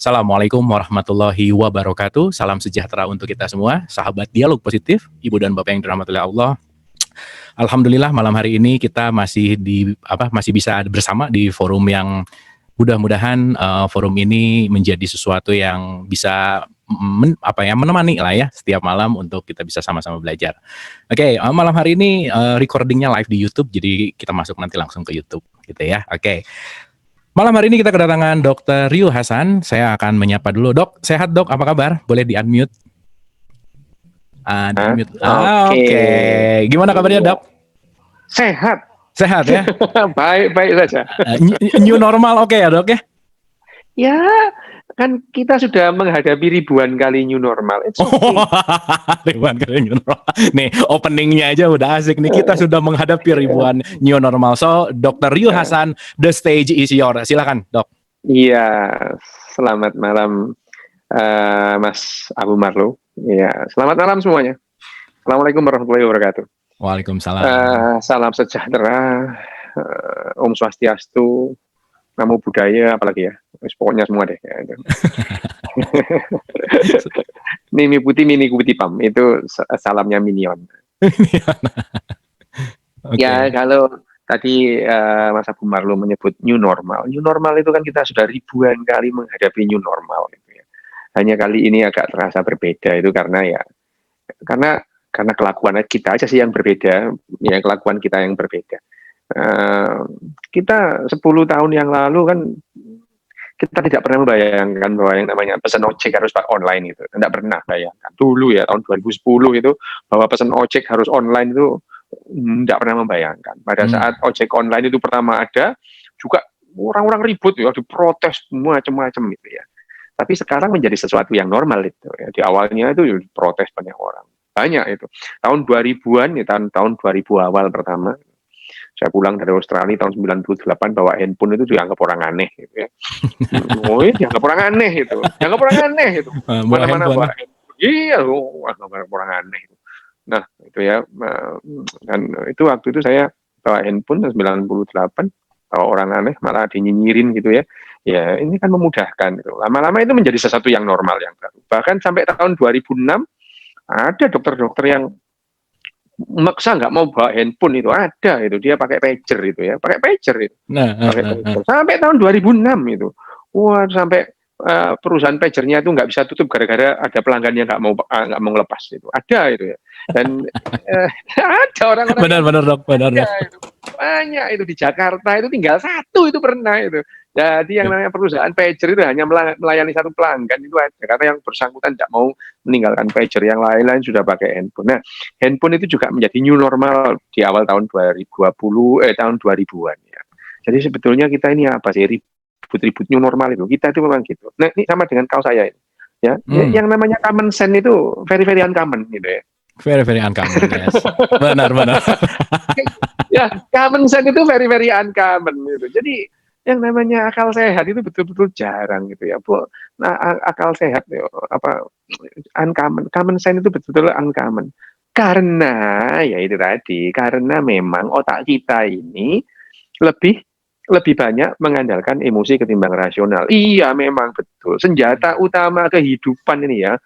Assalamualaikum warahmatullahi wabarakatuh. Salam sejahtera untuk kita semua, sahabat dialog positif, Ibu dan Bapak yang dirahmati oleh Allah. Alhamdulillah malam hari ini kita masih bisa bersama di forum yang mudah-mudahan forum ini menjadi sesuatu yang bisa menemani lah ya setiap malam untuk kita bisa sama-sama belajar. Oke, malam hari ini recordingnya live di YouTube, jadi kita masuk nanti langsung ke YouTube gitu ya. Oke. Malam hari ini kita kedatangan Dr. Ryu Hasan. Saya akan menyapa dulu. Dok, sehat dok? Apa kabar? Boleh di-unmute? Oke. Gimana kabarnya dok? Sehat. Sehat ya? Baik saja. New normal oke ya dok ya? Ya, kan kita sudah menghadapi ribuan kali new normal. Ribuan kali new normal. Nih, openingnya aja udah asik nih. Kita sudah menghadapi ribuan new normal. So, Dr. Ryu Hasan, the stage is yours. Silakan, dok. Iya, selamat malam Mas Abu Marlo. Iya, selamat malam semuanya. Assalamualaikum warahmatullahi wabarakatuh. Waalaikumsalam. Salam sejahtera, Om Swastiastu, Namo Buddhaya, apalagi ya, pokoknya semua deh. Ya. Mimi putih pam, itu salamnya Minion. Okay. Ya kalau tadi Mas Abu Marlo menyebut new normal itu kan kita sudah ribuan kali menghadapi new normal. Gitu ya. Hanya kali ini agak terasa berbeda itu karena kelakuan kita aja sih yang berbeda, ya kelakuan kita yang berbeda. Kita 10 tahun yang lalu kan kita tidak pernah membayangkan bahwa yang namanya pesan ojek harus online itu, tidak pernah bayangkan. Dulu ya tahun 2010 itu bahwa pesan ojek harus online itu tidak pernah membayangkan. Pada saat ojek online itu pertama ada, juga orang-orang ribut ya, diprotes macam-macam gitu ya. Tapi sekarang menjadi sesuatu yang normal itu ya. Di awalnya itu protes banyak orang. Banyak itu. Tahun 2000-an ya, tahun 2000 awal pertama. Saya pulang dari Australia tahun 98 bawa handphone itu dianggap orang aneh gitu ya. Dianggap orang aneh itu. Dianggap orang aneh itu. Mana-mana bawa handphone. Iya, orang aneh itu. Nah, itu ya. Dan itu waktu itu saya bawa handphone tahun 98, bawa orang aneh malah dinyinyirin gitu ya. Ya, ini kan memudahkan gitu. Lama-lama itu menjadi sesuatu yang normal yang baru. Bahkan sampai tahun 2006 ada dokter-dokter yang maksa nggak mau bawa handphone itu, ada itu, dia pakai pager itu ya, pakai pager itu. Pager. Sampai tahun 2006 itu. Wah, sampai perusahaan pagernya itu nggak bisa tutup gara-gara ada pelanggan yang nggak mau ngelepas itu. Ada itu ya. Dan ada orang-orang benar dok, benar ya. Itu. Banyak itu di Jakarta itu tinggal satu itu pernah itu. Jadi yang namanya perusahaan pager itu hanya melayani satu pelanggan itu ada, karena yang bersangkutan tidak mau meninggalkan pager, yang lain-lain sudah pakai handphone. Nah, handphone itu juga menjadi new normal di awal tahun 2000-an ya. Jadi sebetulnya kita ini apa sih, ribut-ribut new normal itu? Kita itu memang gitu. Nah, ini sama dengan kaos saya ini. Ya, yang namanya common sense itu very uncommon gitu ya. Very uncommon, yes. Benar. Ya, common sense itu very uncommon gitu. Jadi yang namanya akal sehat itu betul-betul jarang gitu ya. Nah, akal sehat ya, uncommon. Common sense itu betul-betul uncommon. Karena ya itu tadi, karena memang otak kita ini lebih banyak mengandalkan emosi ketimbang rasional. Iya, memang betul. Senjata utama kehidupan ini ya,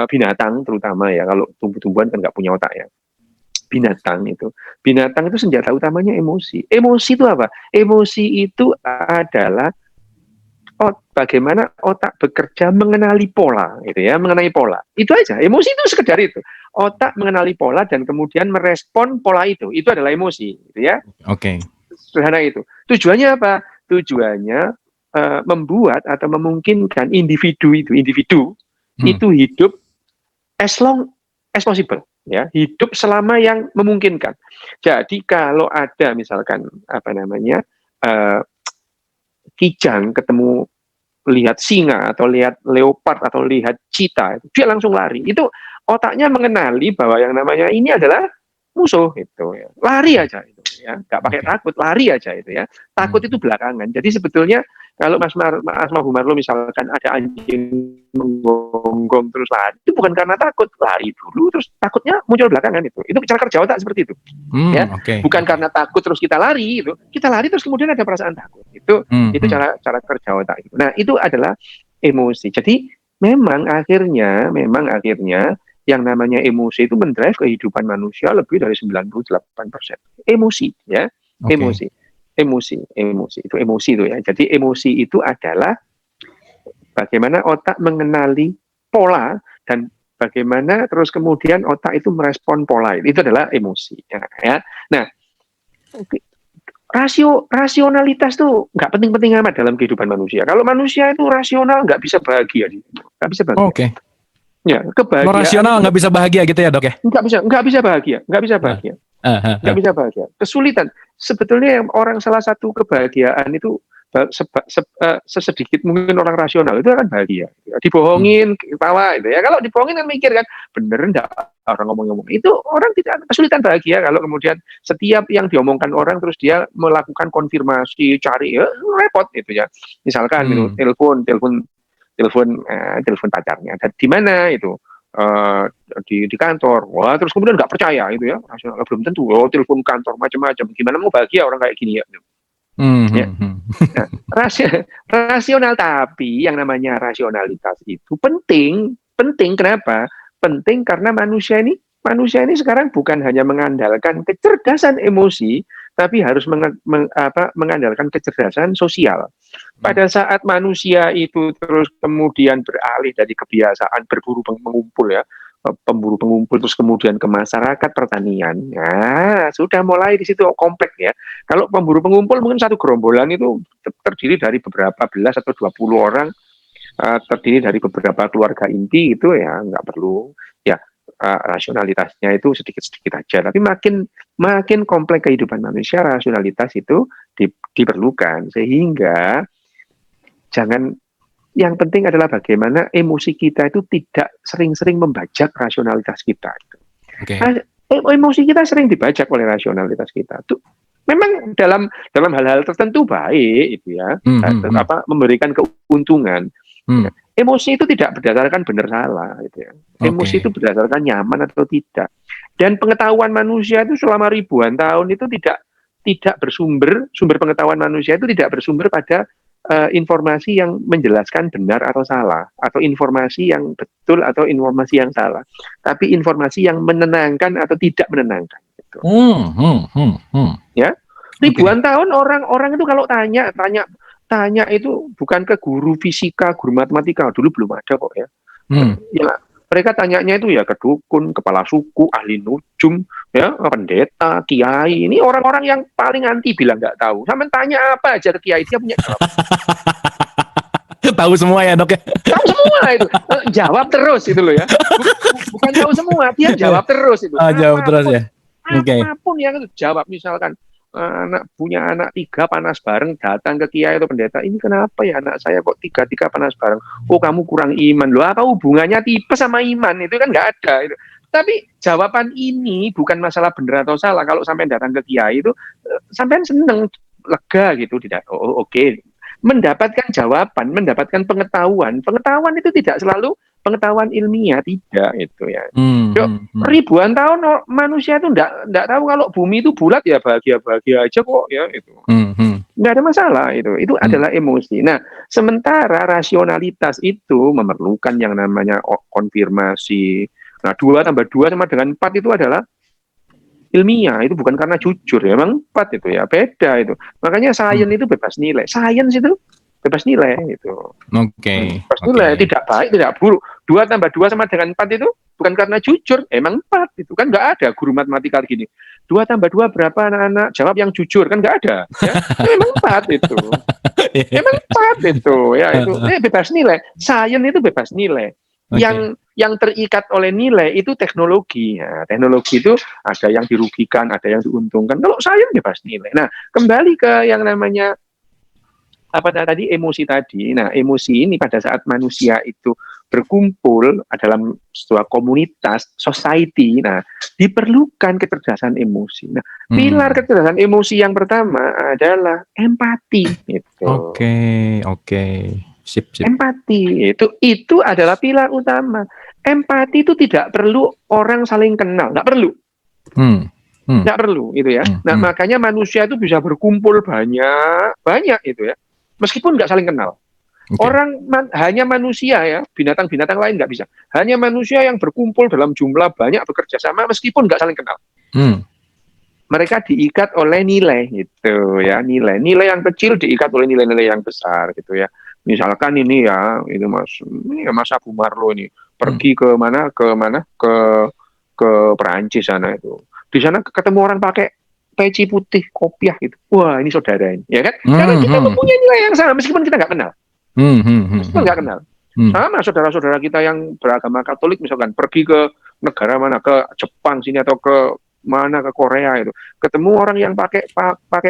binatang terutama ya, kalau tumbuh-tumbuhan kan nggak punya otak ya. Binatang itu senjata utamanya emosi. Emosi itu apa? Emosi itu adalah bagaimana otak bekerja mengenali pola, gitu ya, mengenai pola. Itu aja. Emosi itu sekedar itu. Otak mengenali pola dan kemudian merespon pola itu. Itu adalah emosi, gitu ya. Oke. Sederhana itu. Tujuannya apa? Tujuannya membuat atau memungkinkan individu itu hidup as long as possible. Ya, hidup selama yang memungkinkan. Jadi kalau ada misalkan kijang ketemu lihat singa atau lihat leopard atau lihat cheetah, dia langsung lari. Itu otaknya mengenali bahwa yang namanya ini adalah musuh itu ya. Lari aja itu ya, nggak pakai takut, lari aja itu ya. Takut itu belakangan. Jadi sebetulnya kalau Mas Abu Marlo misalkan ada anjing menggonggong terus lari, itu bukan karena takut, lari dulu terus takutnya muncul belakangan itu cara kerja otak seperti itu. Bukan karena takut terus kita lari itu, kita lari terus kemudian ada perasaan takut. Itu cara kerja otak itu. Nah, itu adalah emosi. Jadi memang akhirnya yang namanya emosi itu mendrive kehidupan manusia lebih dari 98%. Emosi, ya. Oke. Emosi itu emosi itu ya. Jadi emosi itu adalah bagaimana otak mengenali pola dan bagaimana terus kemudian otak itu merespon pola itu adalah emosi ya. Nah, rasionalitas tuh nggak penting-penting amat dalam kehidupan manusia. Kalau manusia itu rasional nggak bisa bahagia, nggak bisa bahagia. Oke. Ya, Lo kebahagiaan rasional nggak bisa bahagia gitu ya, Dok ya? nggak bisa bahagia, nggak bisa bahagia. Kesulitan. Sebetulnya yang orang salah satu kebahagiaan itu sesedikit mungkin orang rasional itu akan bahagia. Dibohongin, ketawa itu ya. Kalau dibohongin kan mikir kan, bener enggak orang ngomong-ngomong. Itu orang tidak kesulitan bahagia kalau kemudian setiap yang diomongkan orang terus dia melakukan konfirmasi, cari ya repot itu ya. Misalkan itu telepon pacarnya. Dan di mana itu? Di kantor, wah terus kemudian nggak percaya itu ya, rasional belum tentu, telepon kantor macam-macam, gimana mau bahagia orang kayak gini ya. Ya. Nah, rasional, tapi yang namanya rasionalitas itu penting kenapa? Penting karena manusia ini sekarang bukan hanya mengandalkan kecerdasan emosi, tapi harus mengandalkan kecerdasan sosial. Pada saat manusia itu terus kemudian beralih dari kebiasaan berburu mengumpul ya, pemburu pengumpul terus kemudian ke masyarakat pertanian. Nah, sudah mulai di situ kompleks ya. Kalau pemburu pengumpul mungkin satu gerombolan itu terdiri dari beberapa belas atau 20 orang, terdiri dari beberapa keluarga inti itu ya nggak perlu ya, rasionalitasnya itu sedikit-sedikit aja. Tapi makin kompleks kehidupan manusia, rasionalitas itu diperlukan, sehingga yang penting adalah bagaimana emosi kita itu tidak sering-sering membajak rasionalitas kita. Okay. Emosi kita sering dibajak oleh rasionalitas kita. Itu memang dalam hal-hal tertentu baik itu ya, memberikan keuntungan. Emosi itu tidak berdasarkan benar salah gitu ya. Emosi itu berdasarkan nyaman atau tidak. Dan pengetahuan manusia itu selama ribuan tahun itu tidak sumber pengetahuan manusia itu tidak bersumber pada informasi yang menjelaskan benar atau salah, atau informasi yang betul atau informasi yang salah, tapi informasi yang menenangkan atau tidak menenangkan. Gitu. Ya, ribuan tahun orang itu kalau tanya itu bukan ke guru fisika, guru matematika, dulu belum ada kok ya. Ya mereka tanyanya itu ya ke dukun, kepala suku, ahli nujum, ya pendeta, kiai. Ini orang-orang yang paling anti bilang nggak tahu. Sampai tanya apa aja ke kiai, dia punya jawab. Tahu semua ya, Dok ya? Tahu semua itu. Jawab terus itu loh ya. Bukan tahu semua, dia jawab terus itu. Jawab terus ya. Apapun yang itu jawab. Misalkan punya anak 3 panas bareng, datang ke kiai atau pendeta, ini kenapa ya anak saya kok 3 panas bareng? Oh, kamu kurang iman. Loh, apa hubungannya tipe sama iman? Itu kan nggak ada itu. Tapi jawaban ini bukan masalah benar atau salah. Kalau sampai datang ke kiai itu sampai seneng, lega gitu, tidak. Oke. Mendapatkan jawaban, mendapatkan pengetahuan itu tidak selalu pengetahuan ilmiah, tidak itu ya. Ribuan tahun manusia itu enggak tahu kalau bumi itu bulat, ya bahagia aja kok ya itu. Enggak ada masalah itu adalah emosi. Nah, sementara rasionalitas itu memerlukan yang namanya konfirmasi. Nah, 2 tambah 2 sama dengan 4 itu adalah ilmiah, itu bukan karena jujur ya, memang 4 itu ya, beda itu. Makanya sains itu bebas nilai. Sains itu bebas nilai itu. Bebas nilai, tidak baik, tidak buruk. 2 tambah 2 sama dengan 4 itu bukan karena jujur, emang 4 itu kan nggak ada guru matematika gini. 2 tambah 2 berapa anak-anak? Jawab yang jujur, kan nggak ada. Ya. Memang 4 itu. Memang 4 itu ya itu. Bebas nilai. Sains itu bebas nilai. Yang terikat oleh nilai itu teknologi. Nah, teknologi itu ada yang dirugikan, ada yang diuntungkan. Kalau sains bebas nilai. Nah, kembali ke yang namanya apa tadi, emosi tadi. Nah, emosi ini pada saat manusia itu berkumpul dalam sebuah komunitas, society, nah, diperlukan kecerdasan emosi. Nah, pilar kecerdasan emosi yang pertama adalah empati. Gitu. Oke. Sip. Empati itu adalah pilar utama. Empati itu tidak perlu orang saling kenal, nggak perlu. Nggak perlu itu ya. Nah, makanya manusia itu bisa berkumpul banyak itu ya, meskipun nggak saling kenal. Oke. Hanya manusia ya, binatang-binatang lain nggak bisa. Hanya manusia yang berkumpul dalam jumlah banyak bekerja sama meskipun nggak saling kenal. Mereka diikat oleh nilai gitu ya, nilai yang kecil diikat oleh nilai-nilai yang besar gitu ya. Misalkan ini ya, ini Mas Abu Marlo ini pergi ke Perancis sana itu. Di sana ketemu orang pakai peci putih kopiah gitu. Wah, ini saudara ini, ya kan? Karena kita mempunyai nilai yang sama meskipun kita nggak kenal. Meskipun nggak kenal. Sama saudara-saudara kita yang beragama Katolik misalkan pergi ke negara mana, ke Jepang sini atau ke Korea itu, ketemu orang yang pakai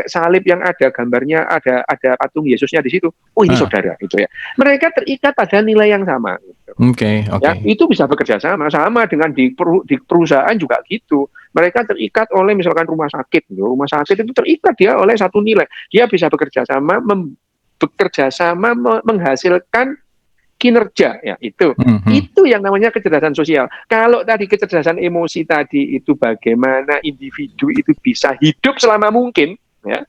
salib yang ada gambarnya, ada patung Yesusnya di situ. Oh, ini saudara gitu ya. Mereka terikat pada nilai yang sama. Gitu. Oke. Ya, itu bisa bekerja sama dengan di perusahaan juga gitu. Mereka terikat oleh misalkan rumah sakit. Rumah sakit itu terikat dia oleh satu nilai. Dia bisa bekerja sama menghasilkan kinerja, ya itu yang namanya kecerdasan sosial. Kalau tadi kecerdasan emosi tadi itu bagaimana individu itu bisa hidup selama mungkin, ya,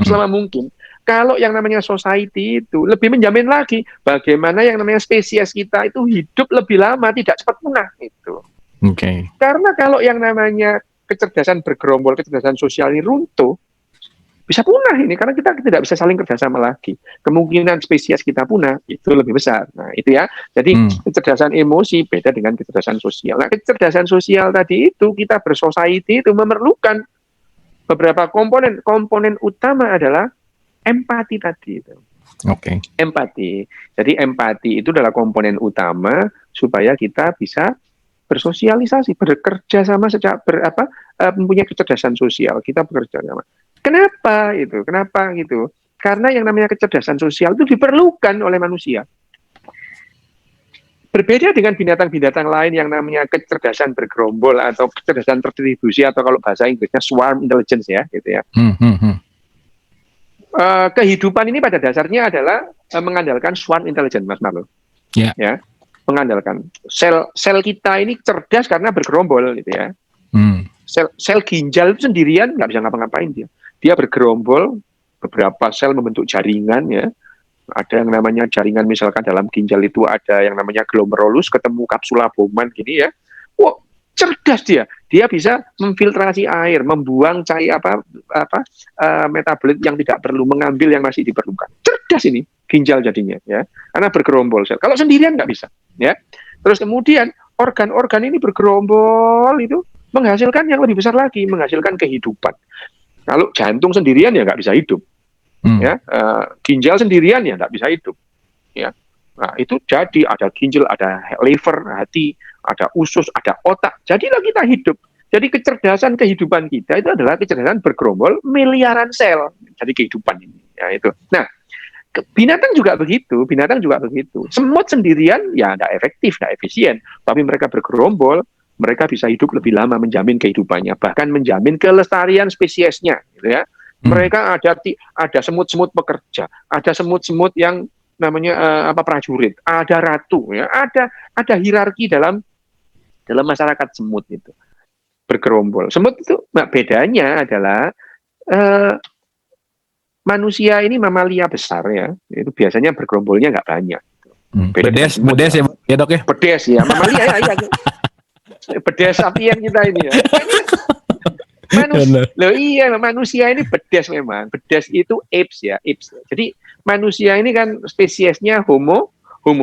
selama mungkin. Kalau yang namanya society itu lebih menjamin lagi bagaimana yang namanya spesies kita itu hidup lebih lama, tidak cepat punah itu. Karena kalau yang namanya kecerdasan bergerombol, kecerdasan sosial ini runtuh, bisa punah ini karena kita tidak bisa saling kerjasama lagi. Kemungkinan spesies kita punah itu lebih besar. Nah itu ya. Jadi kecerdasan emosi beda dengan kecerdasan sosial. Nah kecerdasan sosial tadi itu kita bersosiety itu memerlukan beberapa komponen utama adalah empati tadi itu. Empati. Jadi empati itu adalah komponen utama supaya kita bisa bersosialisasi, bekerja sama mempunyai kecerdasan sosial. Kita bekerja sama. Kenapa gitu? Karena yang namanya kecerdasan sosial itu diperlukan oleh manusia. Berbeda dengan binatang-binatang lain yang namanya kecerdasan bergerombol atau kecerdasan terdistribusi atau kalau bahasa Inggrisnya swarm intelligence ya, gitu ya. Kehidupan ini pada dasarnya adalah mengandalkan swarm intelligence, Mas Marlo. Ya, mengandalkan sel kita ini cerdas karena bergerombol, gitu ya. Sel ginjal itu sendirian nggak bisa ngapa-ngapain dia bergerombol, beberapa sel membentuk jaringan ya. Ada yang namanya jaringan, misalkan dalam ginjal itu ada yang namanya glomerulus, ketemu kapsula Bowman gini ya. Wah, cerdas dia bisa memfiltrasi air, membuang cair metabolit yang tidak perlu, mengambil yang masih diperlukan. Cerdas ini ginjal jadinya ya, karena bergerombol sel. Kalau sendirian nggak bisa ya. Terus kemudian organ-organ ini bergerombol itu menghasilkan yang lebih besar lagi, menghasilkan kehidupan. Kalau jantung sendirian ya nggak bisa hidup, ya, ginjal sendirian ya nggak bisa hidup, ya. Nah itu jadi ada ginjal, ada liver, hati, ada usus, ada otak. Jadilah kita hidup. Jadi kecerdasan kehidupan kita itu adalah kecerdasan bergerombol miliaran sel. Jadi kehidupan ini, ya itu. Nah binatang juga begitu. Semut sendirian ya nggak efektif, nggak efisien. Tapi mereka bergerombol, mereka bisa hidup lebih lama, menjamin kehidupannya, bahkan menjamin kelestarian spesiesnya, gitu ya. Mereka ada semut-semut pekerja, ada semut-semut yang namanya prajurit, ada ratu, ya, ada hierarki dalam masyarakat semut itu bergerombol. Semut itu bedanya adalah manusia ini mamalia besar ya, itu biasanya bergerombolnya nggak banyak. Bedes ya dok ya. Bedes ya, mamalia ya. Bedes sapien kita ini ya. Manusia ini bedes memang. Bedes itu apes ya, apes. Jadi manusia ini kan spesiesnya Homo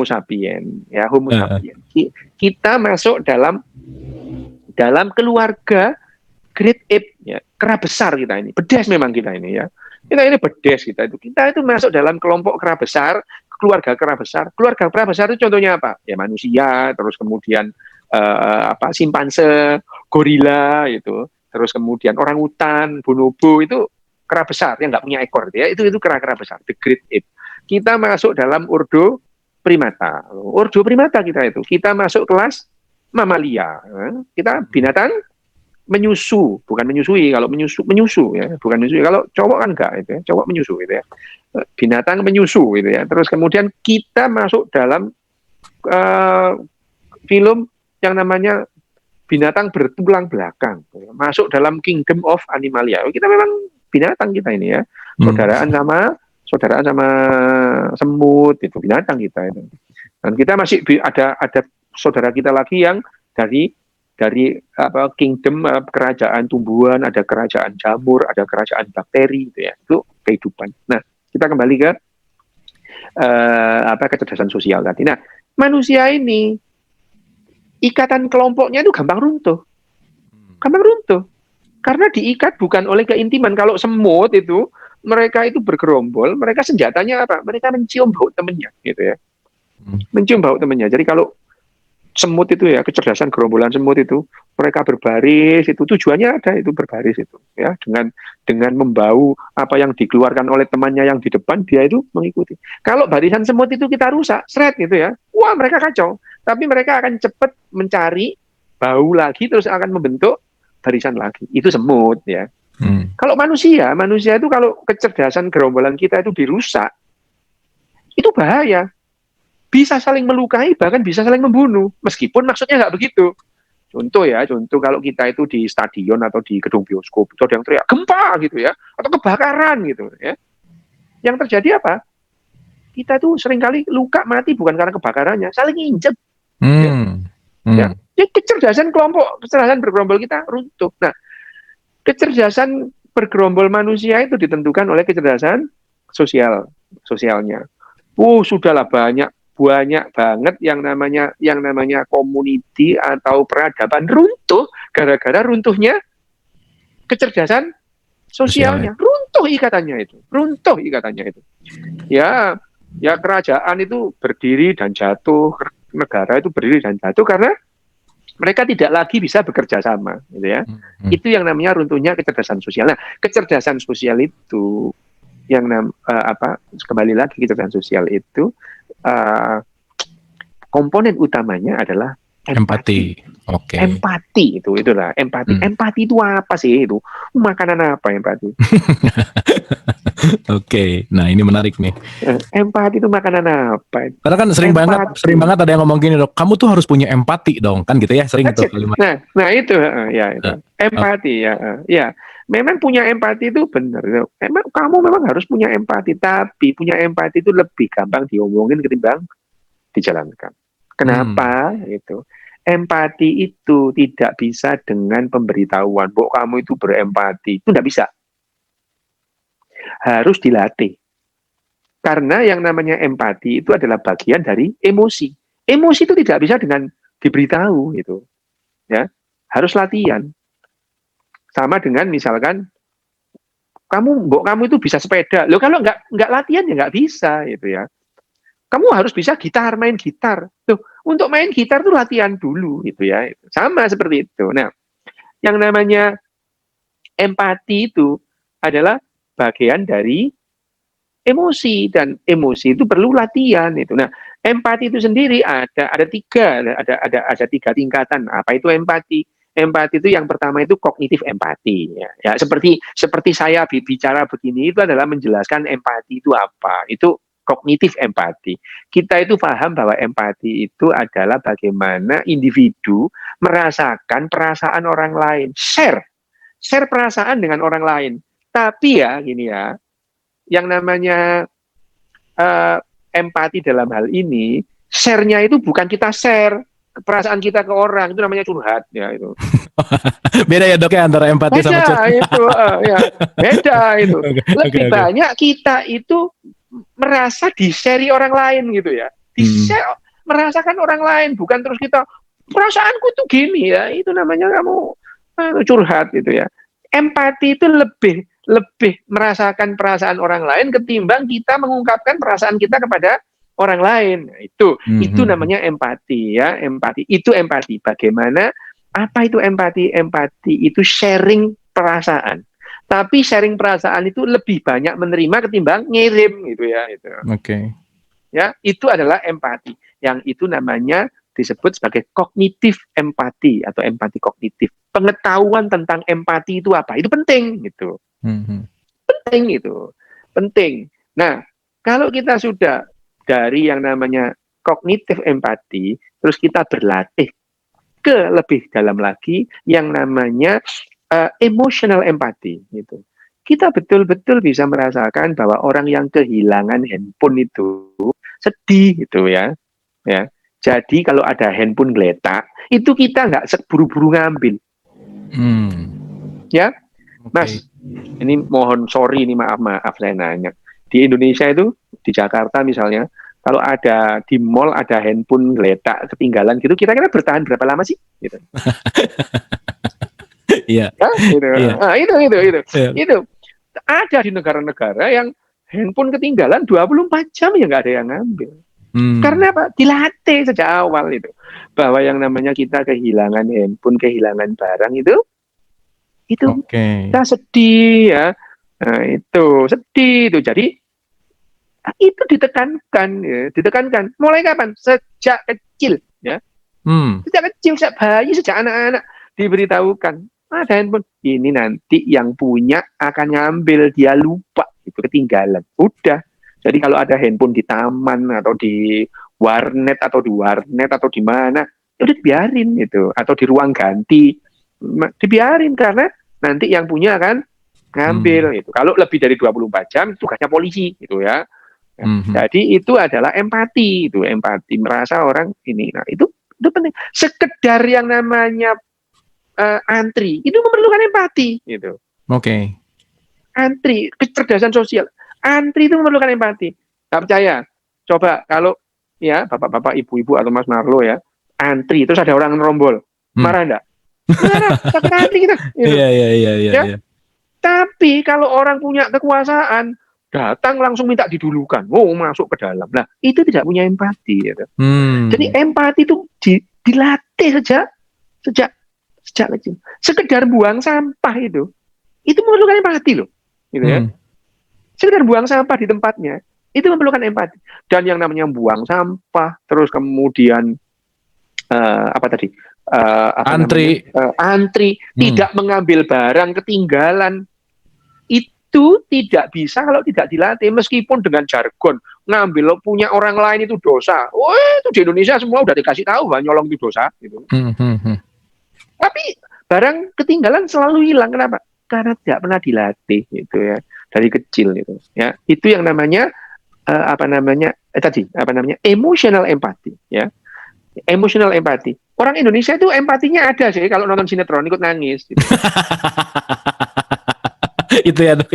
sapien ya, Homo sapien. Kita masuk dalam keluarga great ape ya, kera besar kita ini. Bedes memang kita ini ya. Kita ini bedes kita itu masuk dalam kelompok kera besar, keluarga kera besar. Keluarga kera besar itu contohnya apa? Ya manusia, terus kemudian simpanse, gorila itu, terus kemudian orangutan, bonobo itu kera besar yang nggak punya ekor ya, itu kera besar, the great ape. Kita masuk dalam ordo primata kita masuk kelas mamalia. Kita binatang menyusu, bukan menyusui. Kalau menyusu ya, bukan menyusui. Kalau cowok kan enggak itu ya, cowok menyusu gitu ya. Binatang menyusu gitu ya. Terus kemudian kita masuk dalam film yang namanya binatang bertulang belakang, masuk dalam kingdom of animalia. Kita memang binatang kita ini ya, saudaraan sama saudaraan sama semut, itu binatang kita itu. Dan kita masih ada saudara kita lagi yang dari kingdom, kerajaan tumbuhan, ada kerajaan jamur, ada kerajaan bakteri gitu ya. Itu kehidupan. Nah, kita kembali ke kecerdasan sosial tadi. Nah, manusia ini ikatan kelompoknya itu gampang runtuh. Karena diikat bukan oleh keintiman. Kalau semut itu mereka itu bergerombol, mereka senjatanya apa? Mereka mencium bau temannya gitu ya. Mencium bau temannya. Jadi kalau semut itu ya, kecerdasan gerombolan semut itu, mereka berbaris, itu tujuannya ada, itu berbaris itu ya, dengan membau apa yang dikeluarkan oleh temannya yang di depan, dia itu mengikuti. Kalau barisan semut itu kita rusak, seret gitu ya, wah mereka kacau. Tapi mereka akan cepat mencari bau lagi, terus akan membentuk barisan lagi. Itu semut ya. Kalau manusia itu kalau kecerdasan gerombolan kita itu dirusak, itu bahaya. Bisa saling melukai, bahkan bisa saling membunuh. Meskipun maksudnya nggak begitu. Contoh kalau kita itu di stadion atau di gedung bioskop, itu ada yang teriak gempa gitu ya, atau kebakaran gitu ya. Yang terjadi apa? Kita tuh seringkali luka mati bukan karena kebakarannya, saling injek. Ya. Jadi kecerdasan bergerombol kita runtuh. Nah, kecerdasan bergerombol manusia itu ditentukan oleh kecerdasan sosialnya. Sudahlah banyak banget yang namanya community atau peradaban runtuh gara-gara runtuhnya kecerdasan sosialnya. Runtuh ikatannya itu. Ya kerajaan itu berdiri dan jatuh, negara itu berdiri dan jatuh karena mereka tidak lagi bisa bekerja sama, gitu ya. Itu yang namanya runtuhnya kecerdasan sosial. Nah, kecerdasan sosial itu yang kembali lagi kecerdasan sosial itu komponen utamanya adalah empati. Oke. Empati itulah empati. Empati itu apa sih itu? Makanan apa empati? Oke, nah ini menarik nih. Empati itu makanan apa? Karena kan sering banget ada yang ngomong gini, Dok, kamu tuh harus punya empati dong, kan gitu ya, sering itu kalimat. Nah itu ya itu. Empati ya. Memang punya empati itu benar. Kamu memang harus punya empati, tapi punya empati itu lebih gampang diomongin ketimbang dijalankan. Kenapa? Itu empati itu tidak bisa dengan pemberitahuan. Kamu itu berempati, itu tidak bisa. Harus dilatih. Karena yang namanya empati itu adalah bagian dari emosi. Emosi itu tidak bisa dengan diberitahu gitu. Ya, harus latihan. Sama dengan misalkan kamu itu bisa sepeda. Loh kalau nggak latihan ya nggak bisa gitu ya. Kamu harus bisa main gitar. Tuh, untuk main gitar tuh latihan dulu gitu ya. Sama seperti itu. Nah, yang namanya empati itu adalah bagian dari emosi, dan emosi itu perlu latihan itu. Nah, empati itu sendiri ada tiga tingkatan. Apa itu empati? Empati itu yang pertama itu kognitif empati ya seperti saya bicara begini itu adalah menjelaskan empati itu apa. Itu kognitif empati. Kita itu paham bahwa empati itu adalah bagaimana individu merasakan perasaan orang lain, share perasaan dengan orang lain. Tapi ya gini ya, yang namanya empati dalam hal ini, share-nya itu bukan kita share perasaan kita ke orang, itu namanya curhat ya itu. Beda ya, Dok, ya, antara empati sama curhat. Beda itu. Lebih banyak kita itu merasa di-share orang lain gitu ya. Di-share, merasakan orang lain, bukan terus kita perasaanku tuh gini ya, itu namanya kamu curhat gitu ya. Empati itu lebih merasakan perasaan orang lain ketimbang kita mengungkapkan perasaan kita kepada orang lain. Nah, itu namanya empati ya. Empati itu empati. Bagaimana? Apa itu empati? Empati itu sharing perasaan. Tapi sharing perasaan itu lebih banyak menerima ketimbang ngirim gitu ya. Itu. Oke. Ya, itu adalah empati. Yang itu namanya disebut sebagai kognitif empati atau empati kognitif. Pengetahuan tentang empati itu apa? Itu penting gitu. Penting. Nah, kalau kita sudah dari yang namanya kognitif empati, terus kita berlatih ke lebih dalam lagi yang namanya emotional empati gitu. kita betul-betul bisa merasakan bahwa orang yang kehilangan handphone itu sedih gitu ya. Ya. Jadi kalau ada handphone geletak, itu kita nggak buru-buru ngambil. Ya, Mas, ini mohon sorry ini maaf saya nanya. Di Indonesia itu, di Jakarta misalnya, kalau ada di mall ada handphone geletak ketinggalan gitu, kira-kira bertahan berapa lama sih? Gitu. Iya. Gitu. Yeah. Nah, itu ada di negara-negara yang handphone ketinggalan 24 jam ya nggak ada yang ngambil. Karena apa? Dilatih sejak awal itu bahwa yang namanya kita kehilangan handphone, kehilangan barang itu kita sedih ya. Nah, itu sedih itu. Jadi itu ditekankan. Mulai kapan? Sejak kecil ya. Sejak kecil, sejak bayi, sejak anak-anak diberitahukan ada handphone ini nanti yang punya akan ngambil, dia lupa itu ketinggalan. Udah. Jadi kalau ada handphone di taman atau di warnet atau di mana, udah dibiarin itu, atau di ruang ganti dibiarin karena nanti yang punya akan ngambil itu. Kalau lebih dari 24 jam tugasnya polisi gitu ya. Jadi itu adalah empati merasa orang ini. Nah, itu penting. Sekedar yang namanya antri itu memerlukan empati gitu. Antri, kecerdasan sosial. Antri itu memerlukan empati. Gak percaya? Coba kalau ya bapak-bapak, ibu-ibu atau Mas Marlo ya, antri terus ada orang nerombol, marah enggak? Marah, takut antri kita. Iya. Tapi kalau orang punya kekuasaan, datang langsung minta didulukan, masuk ke dalam. Nah, itu tidak punya empati. Gitu. Jadi empati itu dilatih sejak kecil. Sekedar buang sampah itu memerlukan empati loh, gitu ya. Sekedar buang sampah di tempatnya itu memerlukan empati. Dan yang namanya buang sampah, terus kemudian antri, tidak mengambil barang ketinggalan, itu tidak bisa kalau tidak dilatih. Meskipun dengan jargon ngambil punya orang lain itu dosa. Itu di Indonesia semua udah dikasih tahu bahwa nyolong itu dosa. Gitu. Tapi barang ketinggalan selalu hilang. Kenapa? Karena tidak pernah dilatih gitu ya dari kecil gitu ya. Itu yang namanya emotional empathy ya. Emotional empathy. Orang Indonesia itu empatinya ada sih kalau nonton sinetron ikut nangis gitu. Itu ya, Dok.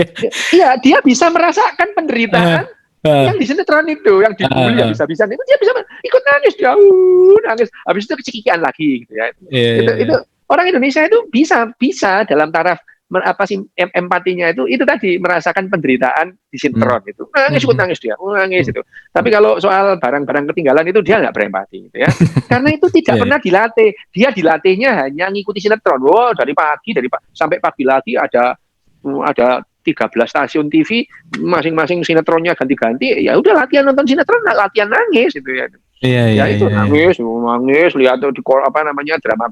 Iya, dia bisa merasakan penderitaan yang di sinetron itu, yang dibully habis-habisan itu dia bisa ikut nangis, dia nangis. Habis itu kecikikan lagi gitu ya. Itu orang Indonesia itu bisa dalam taraf empatinya itu tadi merasakan penderitaan di sinetron itu. Nangis dia, nangis itu. Tapi kalau soal barang-barang ketinggalan itu dia nggak berempati gitu ya. Karena itu tidak pernah dilatih. Dia dilatihnya hanya ngikuti sinetron. Dari pagi sampai pagi lagi ada 13 stasiun TV, masing-masing sinetronnya ganti-ganti. Ya udah latihan nonton sinetron, latihan nangis itu ya. Nangis, lihat di drama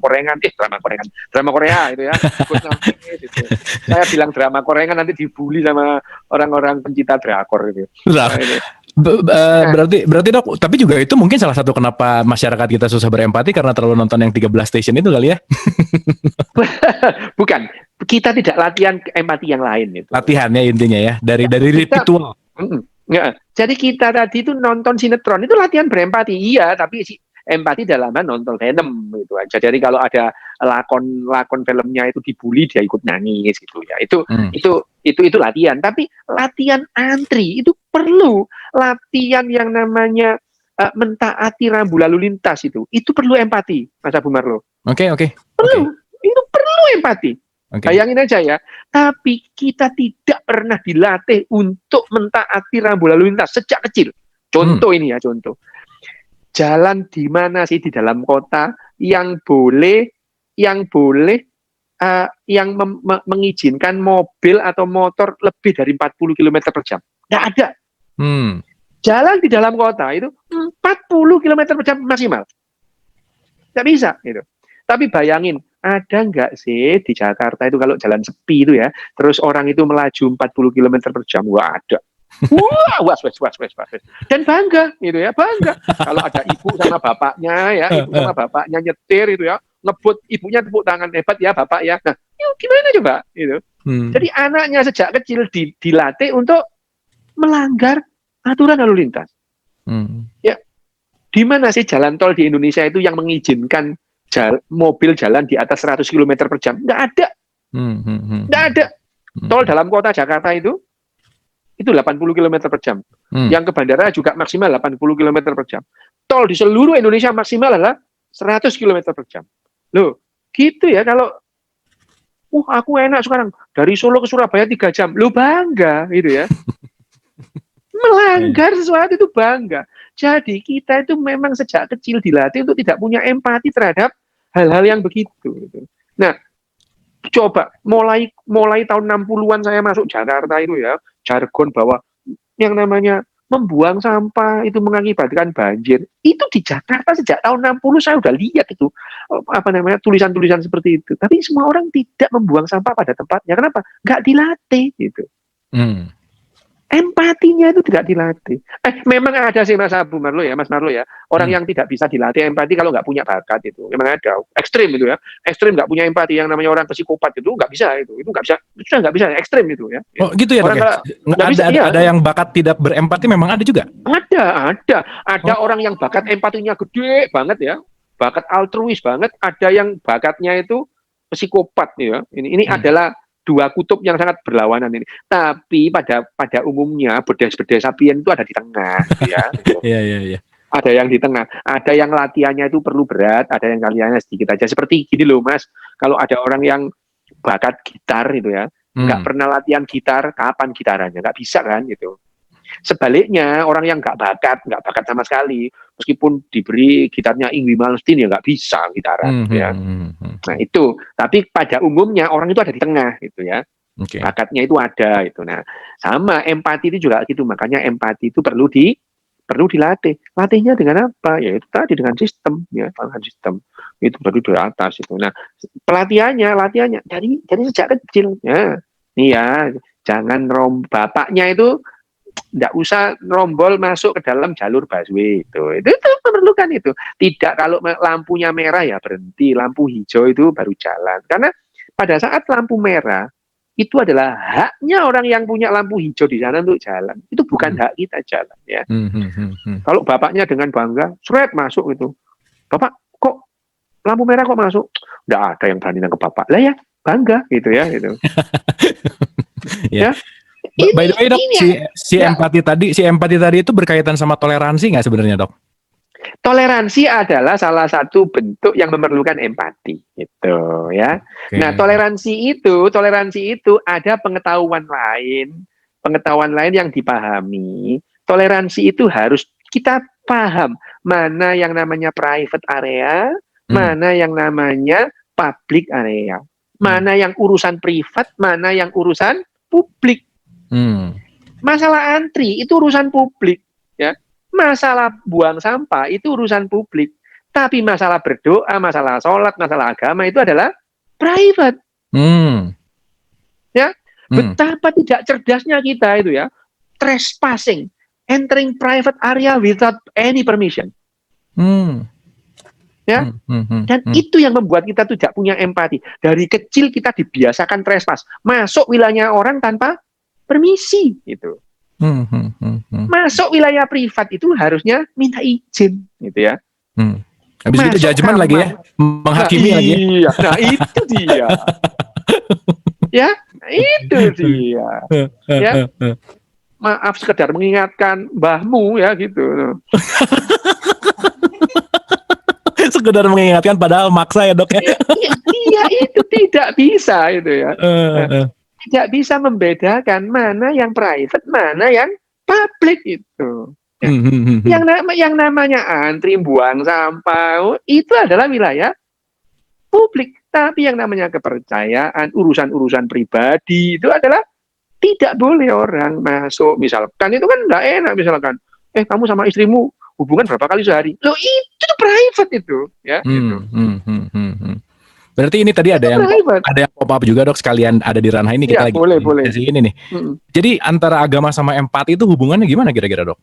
Korea itu ya. Nangis, itu. Saya bilang drama Korea nanti dibully sama orang-orang pencinta drakor gitu. Berarti Dok, tapi juga itu mungkin salah satu kenapa masyarakat kita susah berempati karena terlalu nonton yang 13 station itu kali ya? Bukan, kita tidak latihan empati yang lain itu. Latihannya intinya ya, dari ritual. Jadi kita tadi itu nonton sinetron itu latihan berempati, iya, tapi empati dalam nonton film gitu aja. Jadi kalau ada lakon filmnya itu dibully dia ikut nangis gitu ya. Itu latihan. Tapi latihan antri itu perlu latihan yang namanya mentaati rambu lalu lintas itu perlu empati, Mas Abu Marlo. Oke. Itu perlu empati. Bayangin aja ya. Tapi kita tidak pernah dilatih untuk mentaati rambu lalu lintas sejak kecil. Contoh ini ya, contoh. Jalan di mana sih di dalam kota yang mengizinkan mobil atau motor lebih dari 40 km per jam? Nggak ada. Jalan di dalam kota itu 40 km per jam maksimal. Nggak bisa gitu. Tapi bayangin, ada nggak sih di Jakarta itu kalau jalan sepi itu ya, terus orang itu melaju 40 km per jam? Wah, ada. Was. Dan bangga gitu ya, bangga. Kalau ada ibu sama bapaknya nyetir itu ya, ngebut, ibunya tepuk tangan, hebat ya bapak ya. Nah, gimana coba gitu. Jadi anaknya sejak kecil dilatih untuk melanggar aturan lalu lintas. Ya, di mana sih jalan tol di Indonesia itu yang mengizinkan mobil jalan di atas 100 km per jam? Nggak ada. Nggak ada. Tol dalam kota Jakarta itu 80 km per jam. Yang ke bandara juga maksimal 80 km per jam. Tol di seluruh Indonesia maksimal adalah 100 km per jam. Loh, gitu ya kalau aku enak sekarang dari Solo ke Surabaya 3 jam. Loh, bangga gitu ya. Melanggar sesuatu itu bangga. Jadi kita itu memang sejak kecil dilatih untuk tidak punya empati terhadap hal-hal yang begitu. Gitu. Nah, coba mulai tahun 60-an saya masuk Jakarta itu ya, jargon bahwa yang namanya membuang sampah itu mengakibatkan banjir. Itu di Jakarta sejak tahun 60 saya udah lihat itu tulisan-tulisan seperti itu. Tapi semua orang tidak membuang sampah pada tempatnya. Kenapa? Nggak dilatih gitu. Empatinya itu tidak dilatih. Memang ada sih Mas Marlo ya. Orang yang tidak bisa dilatih empati kalau nggak punya bakat itu. Memang ada. Ekstrim itu ya. Ekstrim nggak punya empati yang namanya orang psikopat itu nggak bisa itu. Itu nggak bisa. Itu nggak bisa. Ekstrim itu ya. Oh gitu ya Dok ya? Ada yang bakat tidak berempati memang ada juga? Ada orang yang bakat empatinya gede banget ya. Bakat altruis banget. Ada yang bakatnya itu psikopat ya. Ini adalah dua kutub yang sangat berlawanan ini. Tapi pada umumnya bedes-bedes sapien itu ada di tengah, ya. Iya. Ada yang di tengah, ada yang latihannya itu perlu berat, ada yang latihannya sedikit aja. Seperti gini loh Mas, kalau ada orang yang bakat gitar itu ya, nggak pernah latihan gitar, kapan gitarannya? Nggak bisa kan gitu. Sebaliknya orang yang nggak bakat sama sekali, meskipun diberi gitarnya Yngwie Malmsteen ya nggak bisa gitaran ya. Nah itu, tapi pada umumnya orang itu ada di tengah gitu ya. Bakatnya itu ada itu. Nah sama empati itu juga gitu, makanya empati itu perlu dilatih. Latihnya dengan apa? Ya itu tadi dengan sistem ya, dengan sistem itu baru di atas itu. Nah latihannya dari sejak kecil ya. Nih ya, jangan bapaknya itu tidak usah rombol masuk ke dalam jalur busway itu memerlukan itu. Tidak, kalau lampunya merah ya berhenti, lampu hijau itu baru jalan. Karena pada saat lampu merah itu adalah haknya orang yang punya lampu hijau di sana untuk jalan. Itu bukan hak kita jalan ya. Kalau bapaknya dengan bangga seret masuk itu, bapak kok lampu merah kok masuk? Tidak ada yang berani nangkep bapak. Lah ya bangga gitu ya gitu. Ya. By the way Dok, si empati tadi itu berkaitan sama toleransi nggak sebenarnya Dok? Toleransi adalah salah satu bentuk yang memerlukan empati, gitu ya. Okay. Nah, toleransi itu ada pengetahuan lain yang dipahami. Toleransi itu harus kita paham mana yang namanya private area, mana yang namanya public area, mana yang urusan privat, mana yang urusan publik. Masalah antri itu urusan publik ya. Masalah buang sampah itu urusan publik. Tapi masalah berdoa, masalah sholat, masalah agama itu adalah private. Ya, betapa tidak cerdasnya kita itu ya. Trespassing, entering private area without any permission. Ya, dan itu yang membuat kita tidak punya empati. Dari kecil kita dibiasakan trespass, masuk wilayahnya orang tanpa permisi gitu. Masuk wilayah privat itu harusnya minta izin gitu ya. Habis itu judgement lagi ya, menghakimi lagi ya. Nah itu dia. Ya, itu dia. Ya. Maaf sekedar mengingatkan mbahmu ya gitu. Sekedar mengingatkan padahal maksa ya Dok ya. Iya itu tidak bisa itu ya. Tidak bisa membedakan mana yang private, mana yang public itu. Ya. Yang namanya antri buang sampah itu adalah wilayah publik. Tapi yang namanya kepercayaan, urusan-urusan pribadi itu adalah tidak boleh orang masuk. Misalkan itu kan tidak enak misalkan, kamu sama istrimu hubungan berapa kali sehari? Loh itu private itu, ya. Gitu. Berarti ini tadi ada yang pop up juga Dok, sekalian ada di ranah ini kita lagi boleh. Ini nih. Jadi antara agama sama empati itu hubungannya gimana kira-kira Dok?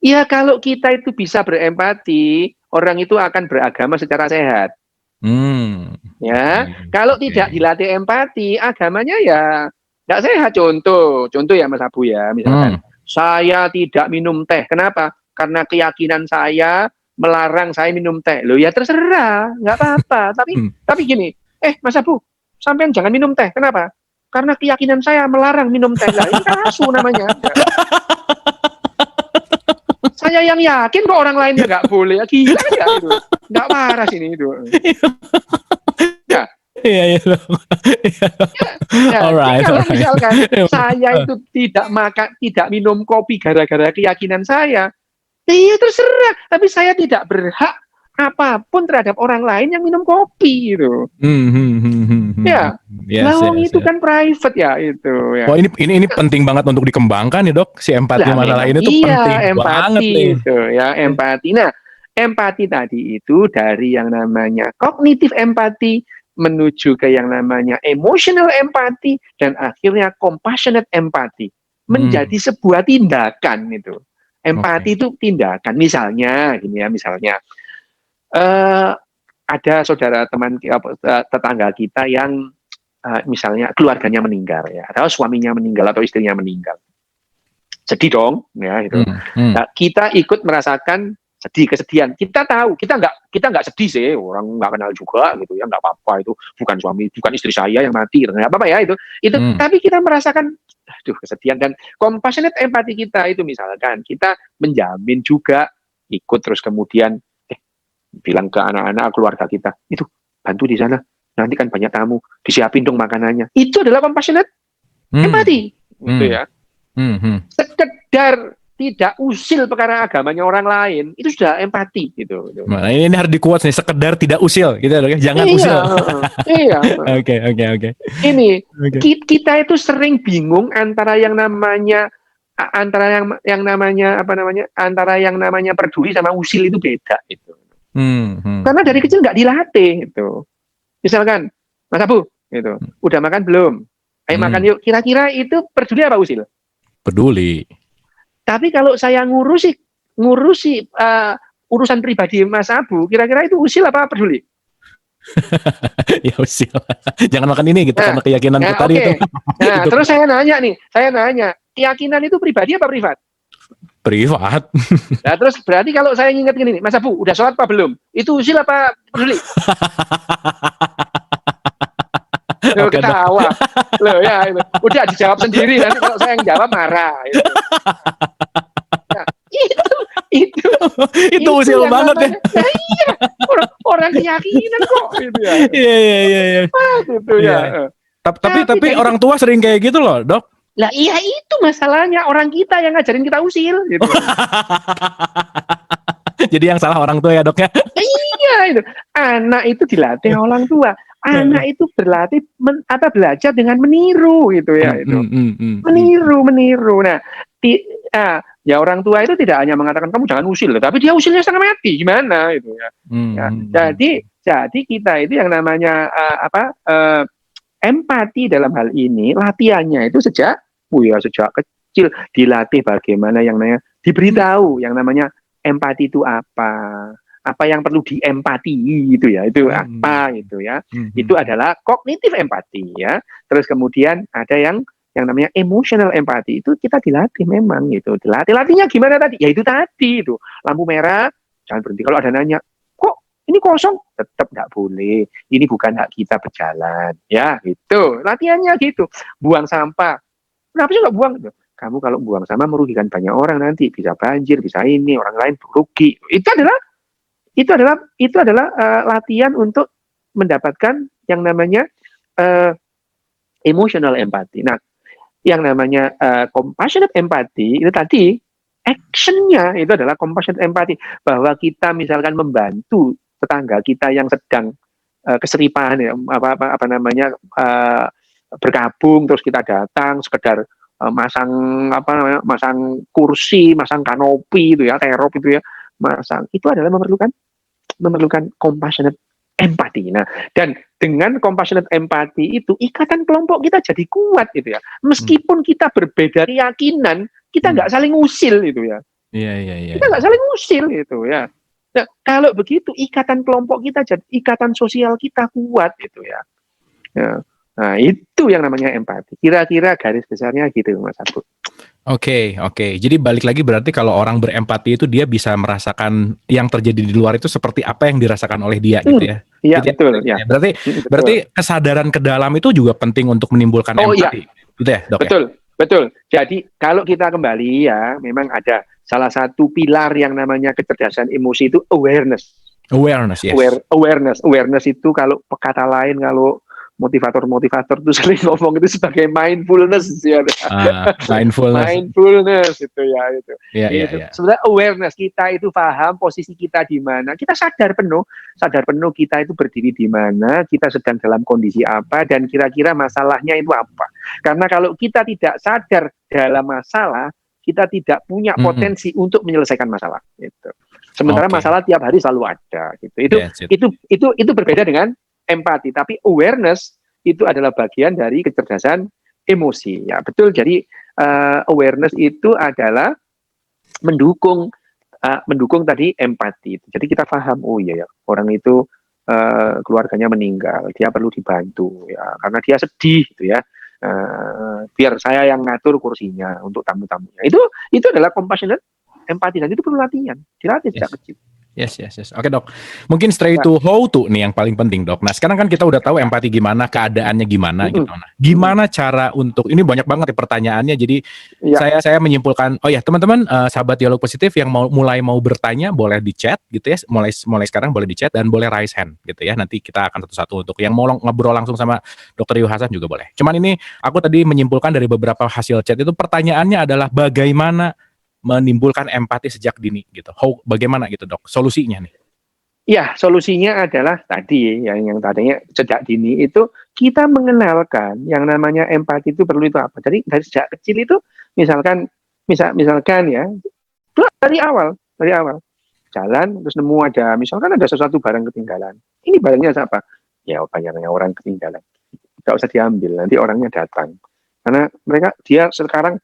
Ya kalau kita itu bisa berempati, orang itu akan beragama secara sehat. Ya, kalau tidak dilatih empati, agamanya ya nggak sehat. Contoh ya Mas Abu ya, misalkan saya tidak minum teh. Kenapa? Karena keyakinan saya melarang saya minum teh. Loh ya terserah, nggak apa-apa. Tapi gini, Mas Abu, sampean jangan minum teh. Kenapa? Karena keyakinan saya melarang minum teh. Lah ini palsu namanya. Ya. Saya yang yakin kok orang lainnya nggak boleh. Gila ya itu. Nggak waras ini itu. Ya. Iya. Alright. Kalau misalkan saya itu tidak minum kopi gara-gara keyakinan saya, ya terserah. Tapi saya tidak berhak apapun terhadap orang lain yang minum kopi gitu. Ya. Lawang itu kan private ya itu. Ya. Wah ini penting banget untuk dikembangkan ya dok. Si empati masalah ini tuh penting banget nih. Itu ya empati. Nah empati tadi itu dari yang namanya kognitif empati menuju ke yang namanya emotional empati dan akhirnya compassionate empati menjadi sebuah tindakan itu. Empati itu tindakan. Misalnya gini ya, ada saudara teman tetangga kita yang misalnya keluarganya meninggal ya, atau suaminya meninggal atau istrinya meninggal. Sedih dong ya itu. Nah, kita ikut merasakan kesedihan. Kita tahu, kita nggak sedih sih, orang nggak kenal juga gitu ya, nggak apa-apa, itu bukan istri saya yang mati, nggak apa-apa ya itu. Tapi kita merasakan kesedihan dan compassionate empati kita itu misalkan kita menjamin juga ikut terus kemudian bilang ke anak-anak keluarga kita, itu bantu di sana, nanti kan banyak tamu, disiapin dong makanannya. Itu adalah compassionate empati gitu ya. Sekedar tidak usil perkara agamanya orang lain, itu sudah empati gitu. Nah, ini harus dikuat nih, sekedar tidak usil gitu ya, jangan usil. Iya. Oke. Ini kita itu sering bingung antara yang namanya peduli sama usil itu beda itu. Karena dari kecil nggak dilatih itu. Misalkan Mas Abu itu udah makan belum? Ayo makan yuk. Kira-kira itu peduli apa usil? Peduli. Tapi kalau saya ngurusi urusan pribadi Mas Abu, kira-kira itu usil apa peduli? Ya usil. Jangan makan ini gitu karena keyakinan tadi itu. Nah, terus saya nanya, keyakinan itu pribadi apa privat? Privat. Nah, terus berarti kalau saya ingat gini nih, Mas Abu, udah sholat apa belum? Itu usil apa peduli? Loh, ketawa. Loh ya, itu. Udah dijawab sendiri, nanti kalau saya yang jawab marah. Nah, itu usil banget ya. Nah, iya, orang keyakinan kok gitu ya. Iya. Gitu ya. Tapi orang tua sering kayak gitu loh, Dok. Lah iya itu masalahnya, orang kita yang ngajarin kita usil gitu. Jadi yang salah orang tua ya, Dok ya. Iya itu. Anak itu dilatih orang tua. Anak itu belajar dengan meniru gitu ya itu. Meniru. Nah, ya orang tua itu tidak hanya mengatakan kamu jangan usil, tapi dia usilnya setengah mati gimana itu ya. Jadi kita itu yang namanya empati dalam hal ini latihannya itu sejak kecil dilatih bagaimana yang namanya diberitahu yang namanya empati itu apa yang perlu diempati gitu ya, itu apa gitu ya. Itu adalah kognitif empati ya. Terus kemudian ada yang namanya emotional empati, itu kita dilatih memang gitu. Latihnya gimana tadi? Ya itu tadi itu. Lampu merah jangan berhenti. Kalau ada nanya, "Kok ini kosong?" Tetap enggak boleh. Ini bukan hak kita berjalan. Ya, gitu. Latihannya gitu. Buang sampah. Kenapa sih enggak buang? Kamu kalau buang sampah merugikan banyak orang nanti, bisa banjir, bisa ini, orang lain rugi. Itu adalah latihan untuk mendapatkan yang namanya emotional empathy. Nah, yang namanya compassionate empathy itu tadi actionnya itu adalah compassionate empathy, bahwa kita misalkan membantu tetangga kita yang sedang keseripan ya, bergabung, terus kita datang sekedar masang kursi, masang kanopi itu ya, terop itu ya, itu adalah memerlukan compassionate empati. Nah, dan dengan compassionate empati itu ikatan kelompok kita jadi kuat gitu ya. Meskipun kita berbeda keyakinan, kita nggak saling usil itu ya. Iya. Kita nggak saling usil itu ya. Nah, kalau begitu ikatan kelompok kita, ikatan sosial kita kuat gitu ya. Ya. Nah, itu yang namanya empati. Kira-kira garis besarnya gitu, Mas Abu. Oke. Jadi balik lagi berarti kalau orang berempati itu dia bisa merasakan yang terjadi di luar itu seperti apa yang dirasakan oleh dia gitu ya. Iya, Gitu betul, ya. Berarti Betul. kesadaran ke dalam itu juga penting untuk menimbulkan Oh iya, empati. Gitu ya, Dok ya? betul. Jadi kalau kita kembali ya, memang ada salah satu pilar yang namanya kecerdasan emosi itu awareness. Awareness, yes. Awareness itu kalau kata lain, kalau motivator itu sering ngomong itu sebagai mindfulness ya. Mindfulness itu ya itu. Iya. Sebenarnya awareness kita itu paham posisi kita di mana. Kita sadar penuh kita itu berdiri di mana, kita sedang dalam kondisi apa, dan kira-kira masalahnya itu apa. Karena kalau kita tidak sadar dalam masalah, kita tidak punya potensi untuk menyelesaikan masalah. Gitu. Sementara masalah tiap hari selalu ada. Gitu. Itu berbeda dengan empati, tapi awareness itu adalah bagian dari kecerdasan emosi. Ya betul. Jadi awareness itu adalah mendukung tadi empati. Jadi kita paham, oh iya ya, orang itu keluarganya meninggal, dia perlu dibantu ya, karena dia sedih gitu ya. Biar saya yang ngatur kursinya untuk tamu-tamunya. Itu adalah compassionate empati, dan itu perlu latihan, dilatih sejak kecil. Yes. Oke, Dok. Mungkin straight to how to nih yang paling penting, Dok. Nah, sekarang kan kita udah tahu empati gimana, keadaannya gimana gitu. Nah, gimana cara untuk ini banyak banget pertanyaannya. Jadi saya menyimpulkan, oh ya, teman-teman sahabat dialog positif yang mulai mau bertanya boleh di chat gitu ya. Mulai sekarang boleh di chat dan boleh raise hand gitu ya. Nanti kita akan satu-satu untuk yang mau ngobrol langsung sama Dr. Yu Hasan juga boleh. Cuman ini aku tadi menyimpulkan dari beberapa hasil chat itu pertanyaannya adalah bagaimana menimbulkan empati sejak dini gitu. Bagaimana gitu, Dok? Solusinya nih? Ya, solusinya adalah tadi yang tadinya sejak dini itu kita mengenalkan yang namanya empati itu perlu itu apa. Jadi dari sejak kecil itu misalkan ya dari awal jalan terus nemu ada misalkan ada sesuatu barang ketinggalan. Ini barangnya siapa? Ya barangnya orang ketinggalan. Tidak usah diambil, nanti orangnya datang. Karena dia sekarang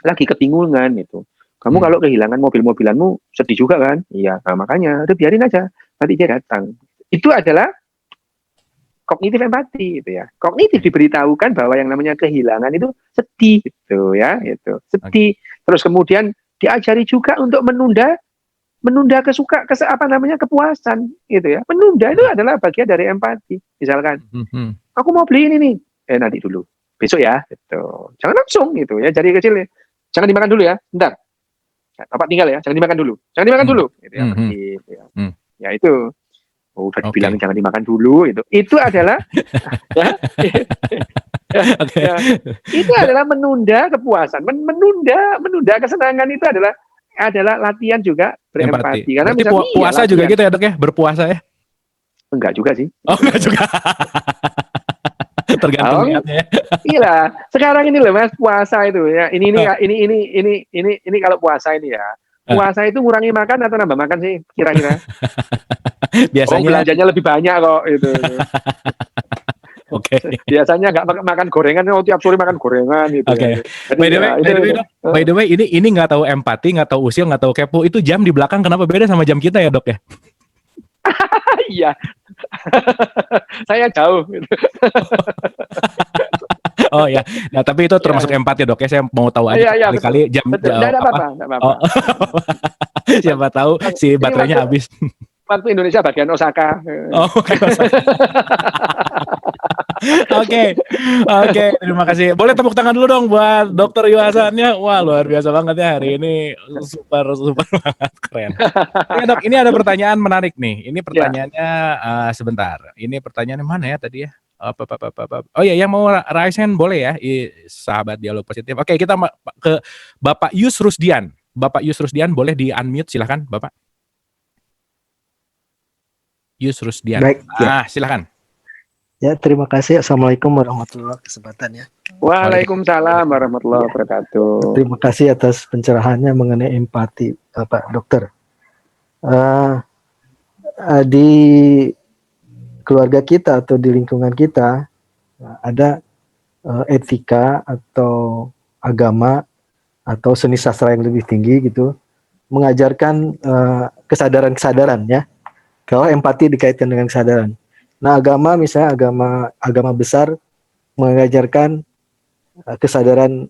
lagi kebingungan itu. Kamu kalau kehilangan mobil-mobilanmu sedih juga kan? Iya, nah makanya udah biarin aja, nanti dia datang. Itu adalah kognitif empati gitu ya. Kognitif diberitahukan bahwa yang namanya kehilangan itu sedih gitu ya, itu sedih. Terus kemudian diajari juga untuk menunda kepuasan gitu ya. Menunda itu adalah bagian dari empati. Misalkan, aku mau beli ini nih, nanti dulu, besok ya, gitu. Jangan langsung gitu ya, dari kecil ya. Jangan dimakan dulu ya, bentar. Bapak tinggal ya, jangan dimakan dulu gitu ya, gitu ya. Ya itu udah dibilang jangan dimakan dulu, itu adalah itu adalah menunda kepuasan, menunda kesenangan. Itu adalah latihan juga berempati. Karena misalnya puasa juga gitu ya, Dok ya, berpuasa ya? Enggak juga sih. Oh, enggak juga. Tergantung niatnya. Iya, sekarang ini loh Mas, puasa itu ya. Ini kalau puasa ini ya. Puasa itu ngurangi makan atau nambah makan sih kira-kira? Biasanya belanjanya lebih banyak kok itu. Oke. Biasanya nggak makan gorengan, tiap sore makan gorengan gitu. Oke. By the way, ini nggak tahu empati, nggak tahu usil, nggak tahu kepo. Itu jam di belakang kenapa beda sama jam kita ya, Dok ya? Iya. Saya jauh gitu. Oh ya, nah tapi itu termasuk empati, Dok ya. Saya mau tahu aja kali-kali jam Enggak apa-apa. Siapa tahu si baterainya habis. Waktu Indonesia bagian Osaka. Oke, terima kasih. Boleh tepuk tangan dulu dong buat Dr. Yu Hasannya. Wah, luar biasa banget ya hari ini. Super banget, keren. Ya, Dok, ini ada pertanyaan menarik nih. Ini pertanyaannya sebentar. Ini pertanyaannya mana ya tadi ya? Oh ya, yang mau raise hand boleh ya, sahabat dialog positif. Oke, kita ke Bapak Yus Rusdian. Bapak Yus Rusdian boleh di unmute, silakan, Bapak. Yus Rusdian. Baik, ya. Silakan. Ya, terima kasih. Assalamualaikum warahmatullahi wabarakatuh. Waalaikumsalam warahmatullahi wabarakatuh. Terima kasih atas pencerahannya mengenai empati, Pak Dokter. Di keluarga kita atau di lingkungan kita ada etika atau agama atau seni sastra yang lebih tinggi gitu, mengajarkan kesadaran-kesadaran ya. Kalau empati dikaitkan dengan kesadaran. Nah, agama misalnya agama besar mengajarkan kesadaran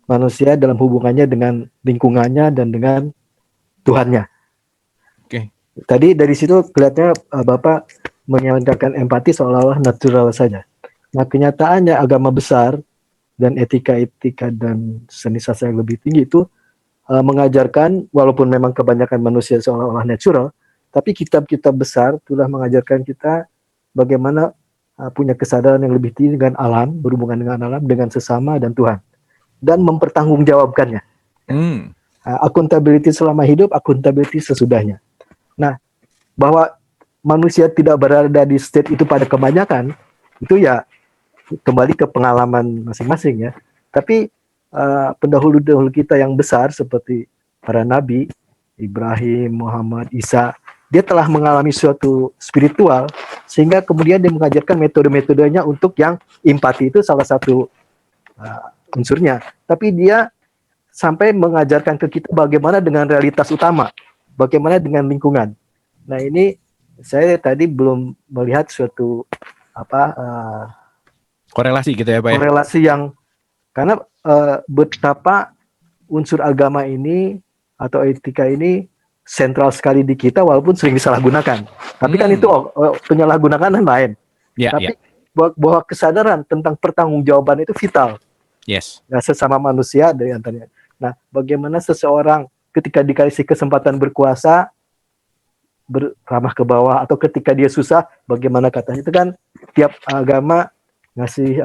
manusia dalam hubungannya dengan lingkungannya dan dengan Tuhannya. Oke. Tadi dari situ kelihatannya Bapak menyatakan empati seolah-olah natural saja. Nah, kenyataannya agama besar dan etika-etika dan seni sastra yang lebih tinggi itu mengajarkan, walaupun memang kebanyakan manusia seolah-olah natural, tapi kitab-kitab besar telah mengajarkan kita bagaimana punya kesadaran yang lebih tinggi dengan alam, berhubungan dengan alam, dengan sesama dan Tuhan, dan mempertanggungjawabkannya. Accountability selama hidup, accountability sesudahnya. Nah, bahwa manusia tidak berada di state itu pada kebanyakan, itu ya kembali ke pengalaman masing-masing ya. Tapi pendahulu-dahulu kita yang besar seperti para nabi, Ibrahim, Muhammad, Isa, dia telah mengalami suatu spiritual sehingga kemudian dia mengajarkan metode-metodenya untuk yang empati itu salah satu unsurnya. Tapi dia sampai mengajarkan ke kita bagaimana dengan realitas utama, bagaimana dengan lingkungan. Nah, ini saya tadi belum melihat suatu korelasi gitu ya Pak ya? Korelasi yang, karena betapa unsur agama ini atau etika ini sentral sekali di kita walaupun sering disalahgunakan. Tapi kan itu penyalahgunaan lain. Tapi bahwa kesadaran tentang pertanggungjawaban itu vital. Yes. Nah, sesama manusia dari antaranya. Nah, bagaimana seseorang ketika dikasih kesempatan berkuasa beramah ke bawah, atau ketika dia susah bagaimana katanya, itu kan tiap agama ngasih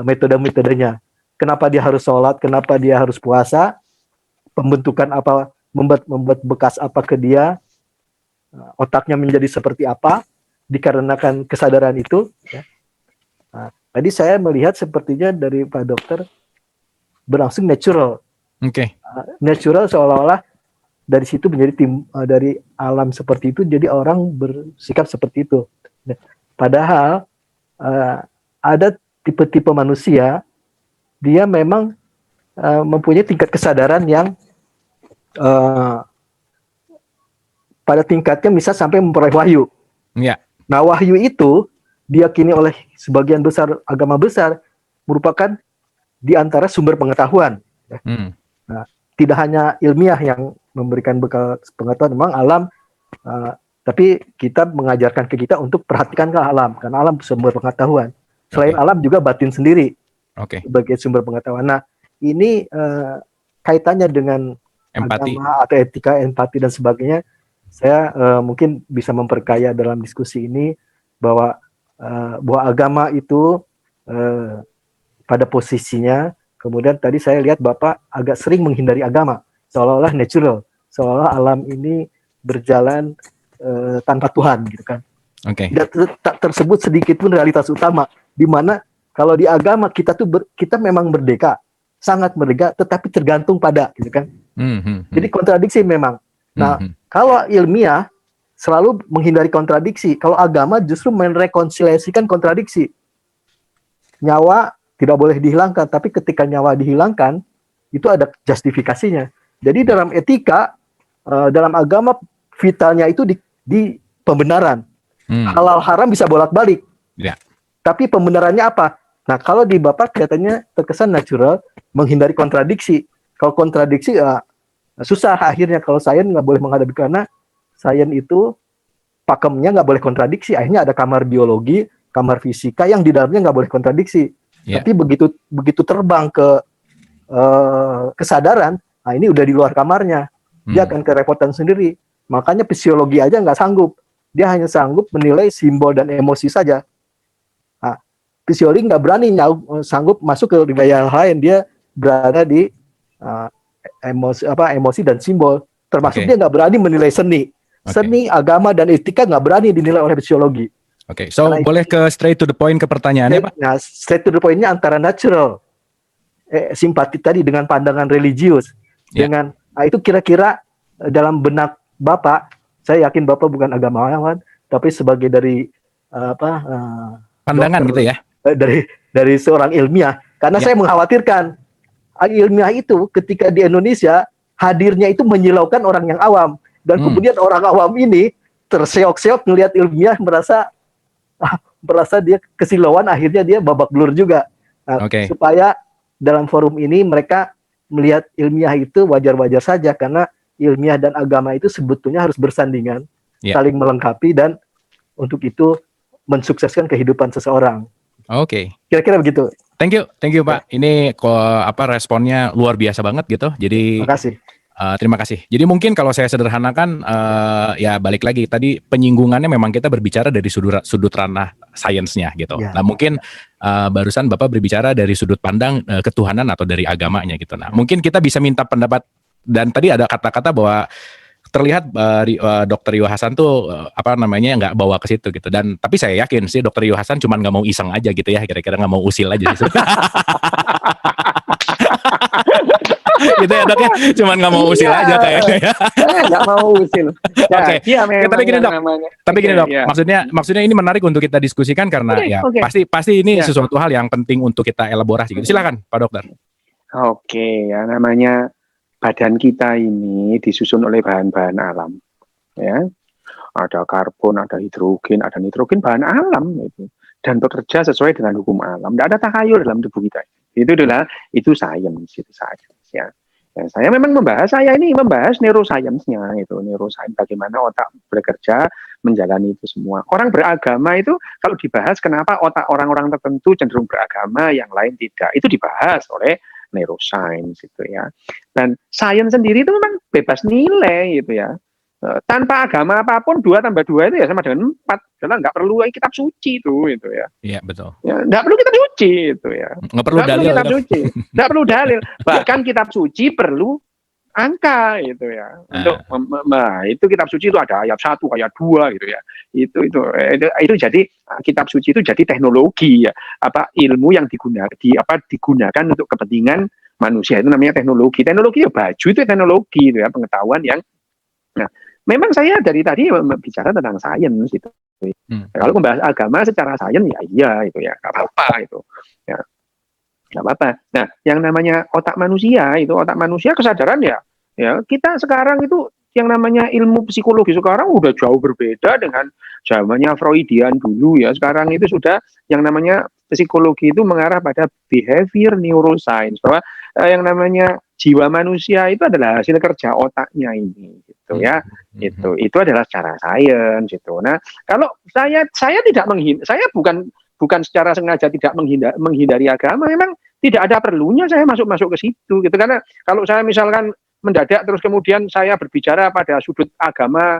metode-metodenya. Kenapa dia harus sholat, kenapa dia harus puasa, pembentukan apa, membuat bekas apa ke dia, otaknya menjadi seperti apa dikarenakan kesadaran itu ya. Nah, tadi saya melihat sepertinya dari Pak Dokter berlangsung natural. Natural seolah-olah dari situ menjadi dari alam seperti itu jadi orang bersikap seperti itu. Nah, padahal ada tipe-tipe manusia dia memang mempunyai tingkat kesadaran yang pada tingkatnya bisa sampai memperoleh wahyu. Nah, wahyu itu diyakini oleh sebagian besar agama besar merupakan di antara sumber pengetahuan. Nah, tidak hanya ilmiah yang memberikan bekal pengetahuan, memang alam, tapi kita mengajarkan ke kita untuk perhatikanlah alam, karena alam sumber pengetahuan. Selain alam juga batin sendiri sebagai sumber pengetahuan. Nah, ini kaitannya dengan empati, agama atau etika, empati dan sebagainya. Saya mungkin bisa memperkaya dalam diskusi ini bahwa agama itu pada posisinya. Kemudian tadi saya lihat Bapak agak sering menghindari agama, seolah-olah natural, seolah alam ini berjalan tanpa Tuhan, gitu kan. Tak tersebut sedikit pun realitas utama, di mana kalau di agama kita tuh kita memang merdeka, sangat merdeka, tetapi tergantung pada, gitu kan. Jadi kontradiksi memang. Nah, kalau ilmiah selalu menghindari kontradiksi, kalau agama justru merekonsiliasikan kontradiksi. Nyawa tidak boleh dihilangkan, tapi ketika nyawa dihilangkan, itu ada justifikasinya. Jadi dalam etika, dalam agama, vitalnya itu di pembenaran. Halal haram bisa bolak-balik. Tapi pembenarannya apa? Nah, kalau di Bapak kelihatannya terkesan natural, menghindari kontradiksi. Kalau kontradiksi, susah akhirnya. Kalau sains nggak boleh menghadapi, karena sains itu pakemnya nggak boleh kontradiksi. Akhirnya ada kamar biologi, kamar fisika yang di dalamnya nggak boleh kontradiksi. Tapi begitu terbang ke kesadaran, nah ini udah di luar kamarnya, dia akan kerepotan sendiri. Makanya fisiologi aja nggak sanggup, dia hanya sanggup menilai simbol dan emosi saja. Nah, fisiologi nggak berani sanggup masuk ke wilayah lain, dia berada di emosi dan simbol. Termasuk dia nggak berani menilai seni, agama dan etika nggak berani dinilai oleh fisiologi. So boleh ke straight to the point ke pertanyaannya, Pak? Nah, straight to the point-nya antara natural, simpati tadi dengan pandangan religius, dengan itu kira-kira dalam benak Bapak, saya yakin Bapak bukan agamawan, tapi sebagai dari pandangan dokter, gitu ya, dari seorang ilmiah, karena saya mengkhawatirkan ilmiah itu ketika di Indonesia hadirnya itu menyilaukan orang yang awam. Dan kemudian orang awam ini terseok-seok ngelihat ilmiah, merasa dia kesilauan, akhirnya dia babak belur juga. Nah, supaya dalam forum ini mereka melihat ilmiah itu wajar-wajar saja, karena ilmiah dan agama itu sebetulnya harus bersandingan, saling melengkapi, dan untuk itu mensukseskan kehidupan seseorang. Kira-kira begitu. Thank you Pak. Ini responnya luar biasa banget gitu. Jadi terima kasih. Jadi mungkin kalau saya sederhanakan, ya balik lagi tadi penyinggungannya memang kita berbicara dari sudut ranah sainsnya gitu. Nah mungkin barusan Bapak berbicara dari sudut pandang ketuhanan atau dari agamanya gitu. Nah mungkin kita bisa minta pendapat, dan tadi ada kata-kata bahwa terlihat Dr. Rio Hasan tuh nggak bawa ke situ gitu. Dan tapi saya yakin sih Dr. Rio Hasan cuma nggak mau iseng aja gitu ya, kira-kira nggak mau usil aja sih. Gitu ya Dok ya, cuman nggak mau usil aja kayaknya. Nggak mau usil. Tapi gini Dok, maksudnya ini menarik untuk kita diskusikan karena pasti ini sesuatu hal yang penting untuk kita elaborasi. Gitu. Silakan Pak Dokter. Namanya badan kita ini disusun oleh bahan-bahan alam, ya. Ada karbon, ada hidrogen, ada nitrogen, bahan alam itu, dan bekerja sesuai dengan hukum alam. Tidak ada takhayul dalam tubuh kita. Itu sains, ya. Dan saya memang membahas neuroscience-nya itu, neuroscience bagaimana otak bekerja menjalani itu semua. Orang beragama itu kalau dibahas kenapa otak orang-orang tertentu cenderung beragama, yang lain tidak, itu dibahas oleh neuroscience itu ya. Dan sains sendiri itu memang bebas nilai gitu ya. Tanpa agama apapun 2 tambah 2 itu ya sama dengan 4. Karena nggak perlu kitab suci itu ya. Iya betul. Ya, nggak perlu kitab suci itu ya. Nggak perlu dalil. Nggak perlu dalil. Bahkan kitab suci perlu angka gitu ya. Untuk itu kitab suci itu ada ayat 1, ayat 2 gitu ya. Itu jadi kitab suci itu jadi teknologi ya. Ilmu yang digunakan untuk kepentingan manusia, itu namanya teknologi. Teknologi ya baju itu teknologi itu ya, pengetahuan yang. Nah, memang saya dari tadi bicara tentang sains gitu. Kalau membahas agama secara sains ya iya itu ya, nggak apa-apa itu. Ya. Nggak apa-apa. Nah, yang namanya otak manusia kesadaran ya kita sekarang itu yang namanya ilmu psikologi sekarang udah jauh berbeda dengan zamannya Freudian dulu ya. Sekarang itu sudah yang namanya psikologi itu mengarah pada behavior neuroscience, bahwa yang namanya jiwa manusia itu adalah hasil kerja otaknya ini gitu ya. Itu adalah secara sains gitu. Nah, kalau saya tidak saya bukan secara sengaja tidak menghindari agama, memang tidak ada perlunya saya masuk ke situ gitu. Karena kalau saya misalkan mendadak terus kemudian saya berbicara pada sudut agama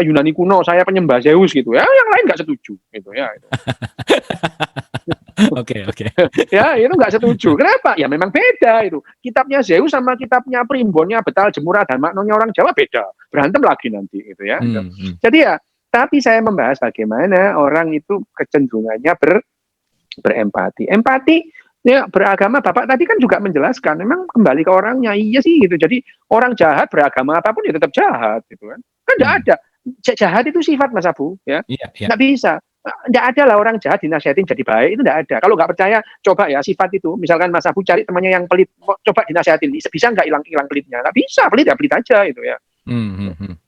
Yunani kuno, saya penyembah Zeus gitu ya, yang lain nggak setuju gitu ya. Oke. Ya, itu nggak setuju. Kenapa? Ya memang beda itu. Kitabnya Zeus sama kitabnya Primbonnya Betal Jemurah dan Maknonya orang Jawa beda. Berantem lagi nanti gitu ya. Jadi ya, tapi saya membahas bagaimana orang itu kecenderungannya berempati. Empati ya, beragama, Bapak tadi kan juga menjelaskan, memang kembali ke orangnya. Iya sih gitu. Jadi orang jahat beragama apapun ya tetap jahat gitu kan. Kan enggak ada. Jahat itu sifat Mas Abu ya. Enggak bisa. Enggak ada lah orang jahat dinasihatin jadi baik, itu enggak ada. Kalau enggak percaya, coba ya sifat itu. Misalkan Mas Abu cari temannya yang pelit, coba dinasihatin. Bisa enggak hilang pelitnya? Enggak bisa, pelit ya pelit aja gitu ya.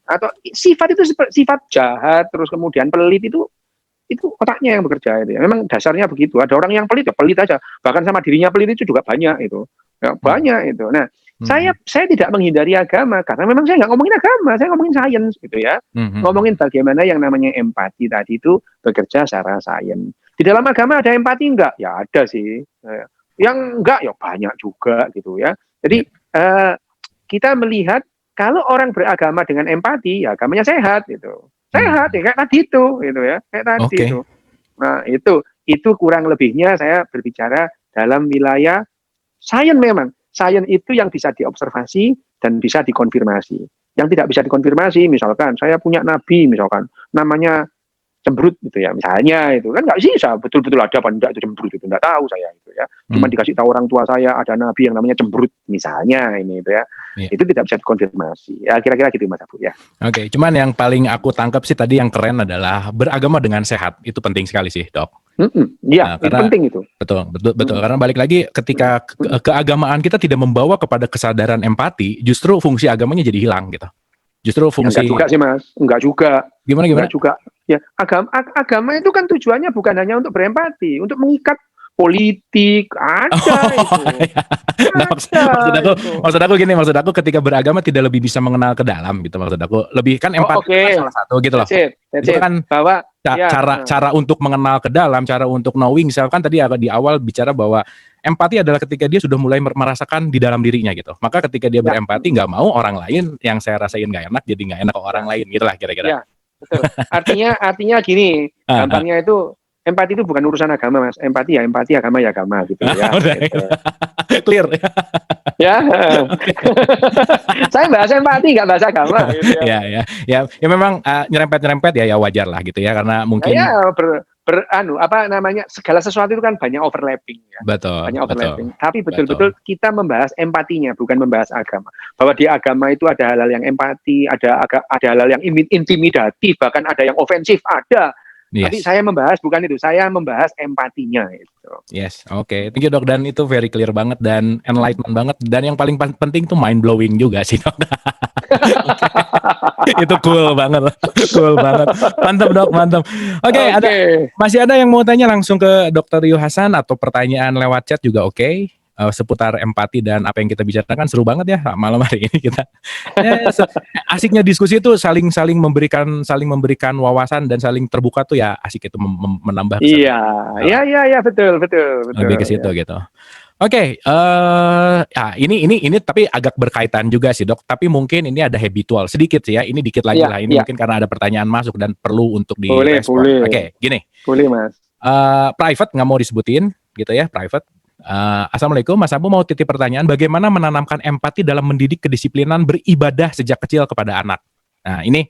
Atau sifat itu sifat jahat terus kemudian pelit itu otaknya yang bekerja itu ya. Memang dasarnya begitu. Ada orang yang pelit ya pelit aja. Bahkan sama dirinya pelit itu juga banyak itu. Ya, banyak itu. Nah, saya tidak menghindari agama karena memang saya nggak ngomongin agama, saya ngomongin sains gitu ya. Ngomongin bagaimana yang namanya empati tadi itu bekerja secara sains. Di dalam agama ada empati enggak? Ya ada sih. Yang enggak ya banyak juga gitu ya. Jadi kita melihat kalau orang beragama dengan empati, ya agamanya sehat gitu. Sehat ya kayak tadi itu gitu ya, kayak tadi itu. Nah, itu kurang lebihnya saya berbicara dalam wilayah sains. Memang sains itu yang bisa diobservasi dan bisa dikonfirmasi. Yang tidak bisa dikonfirmasi, misalkan saya punya nabi misalkan namanya cemberut gitu ya, misalnya itu kan nggak bisa betul-betul ada apa enggak itu cemberut, itu nggak tahu saya itu ya. Cuma dikasih tahu orang tua saya ada nabi yang namanya cemberut misalnya ini itu ya. Itu tidak bisa dikonfirmasi. Ya kira-kira gitu Mas Abu ya. Cuman yang paling aku tangkap sih tadi yang keren adalah beragama dengan sehat. Itu penting sekali sih, Dok. Iya, itu penting itu. Betul. Karena balik lagi ketika keagamaan kita tidak membawa kepada kesadaran empati, justru fungsi agamanya jadi hilang gitu. Justru fungsi. Enggak juga sih Mas, enggak juga. Gimana? Enggak juga. Ya, agama itu kan tujuannya bukan hanya untuk berempati, untuk mengikat politik ada itu. Nah, maksud aku gini, maksud aku ketika beragama tidak lebih bisa mengenal ke dalam gitu, maksud aku lebih kan empati kan salah satu gitu loh. Itu kan bahwa cara untuk mengenal ke dalam, cara untuk knowing, misalkan tadi di awal bicara bahwa empati adalah ketika dia sudah mulai merasakan di dalam dirinya gitu. Maka ketika dia berempati, nggak mau orang lain yang saya rasain nggak enak jadi nggak enak ke orang lain gitulah kira-kira. Ya, betul. Artinya gini, gampangnya itu empati itu bukan urusan agama Mas. Empati agama ya agama gitu ya. Gitu. Clear. Ya. Saya bahas empati nggak bahas agama gitu ya. Ya memang nyerempet ya wajar lah gitu ya, karena mungkin segala sesuatu itu kan banyak overlapping ya. Betul. Banyak overlapping. Tapi betul-betul kita membahas empatinya, bukan membahas agama. Bahwa di agama itu ada hal-hal yang empati, ada hal-hal yang intimidatif, bahkan ada yang ofensif, ada. Yes. Tapi saya membahas bukan itu, saya membahas empatinya itu. Yes, oke. Thank you Dok, dan itu very clear banget dan enlightenment banget, dan yang paling penting tuh mind blowing juga sih Dok. Itu cool banget. Mantap Dok, mantap. Oke. Masih ada yang mau tanya langsung ke Dr. Yu Hasan atau pertanyaan lewat chat juga oke. Seputar empati dan apa yang kita bicarakan seru banget ya malam hari ini kita. Asiknya diskusi itu saling memberikan wawasan dan saling terbuka tuh ya, asik itu menambah. Iya, betul. Lebih ke situ gitu. Oke, ini tapi agak berkaitan juga sih Dok, tapi mungkin ini ada habitual sedikit sih ya, ini dikit lagi lah, ini mungkin karena ada pertanyaan masuk dan perlu untuk direspon. Oke, gini. Boleh Mas. Private nggak mau disebutin gitu ya, private. Assalamualaikum, Mas Abu mau titip pertanyaan, bagaimana menanamkan empati dalam mendidik kedisiplinan beribadah sejak kecil kepada anak? Nah ini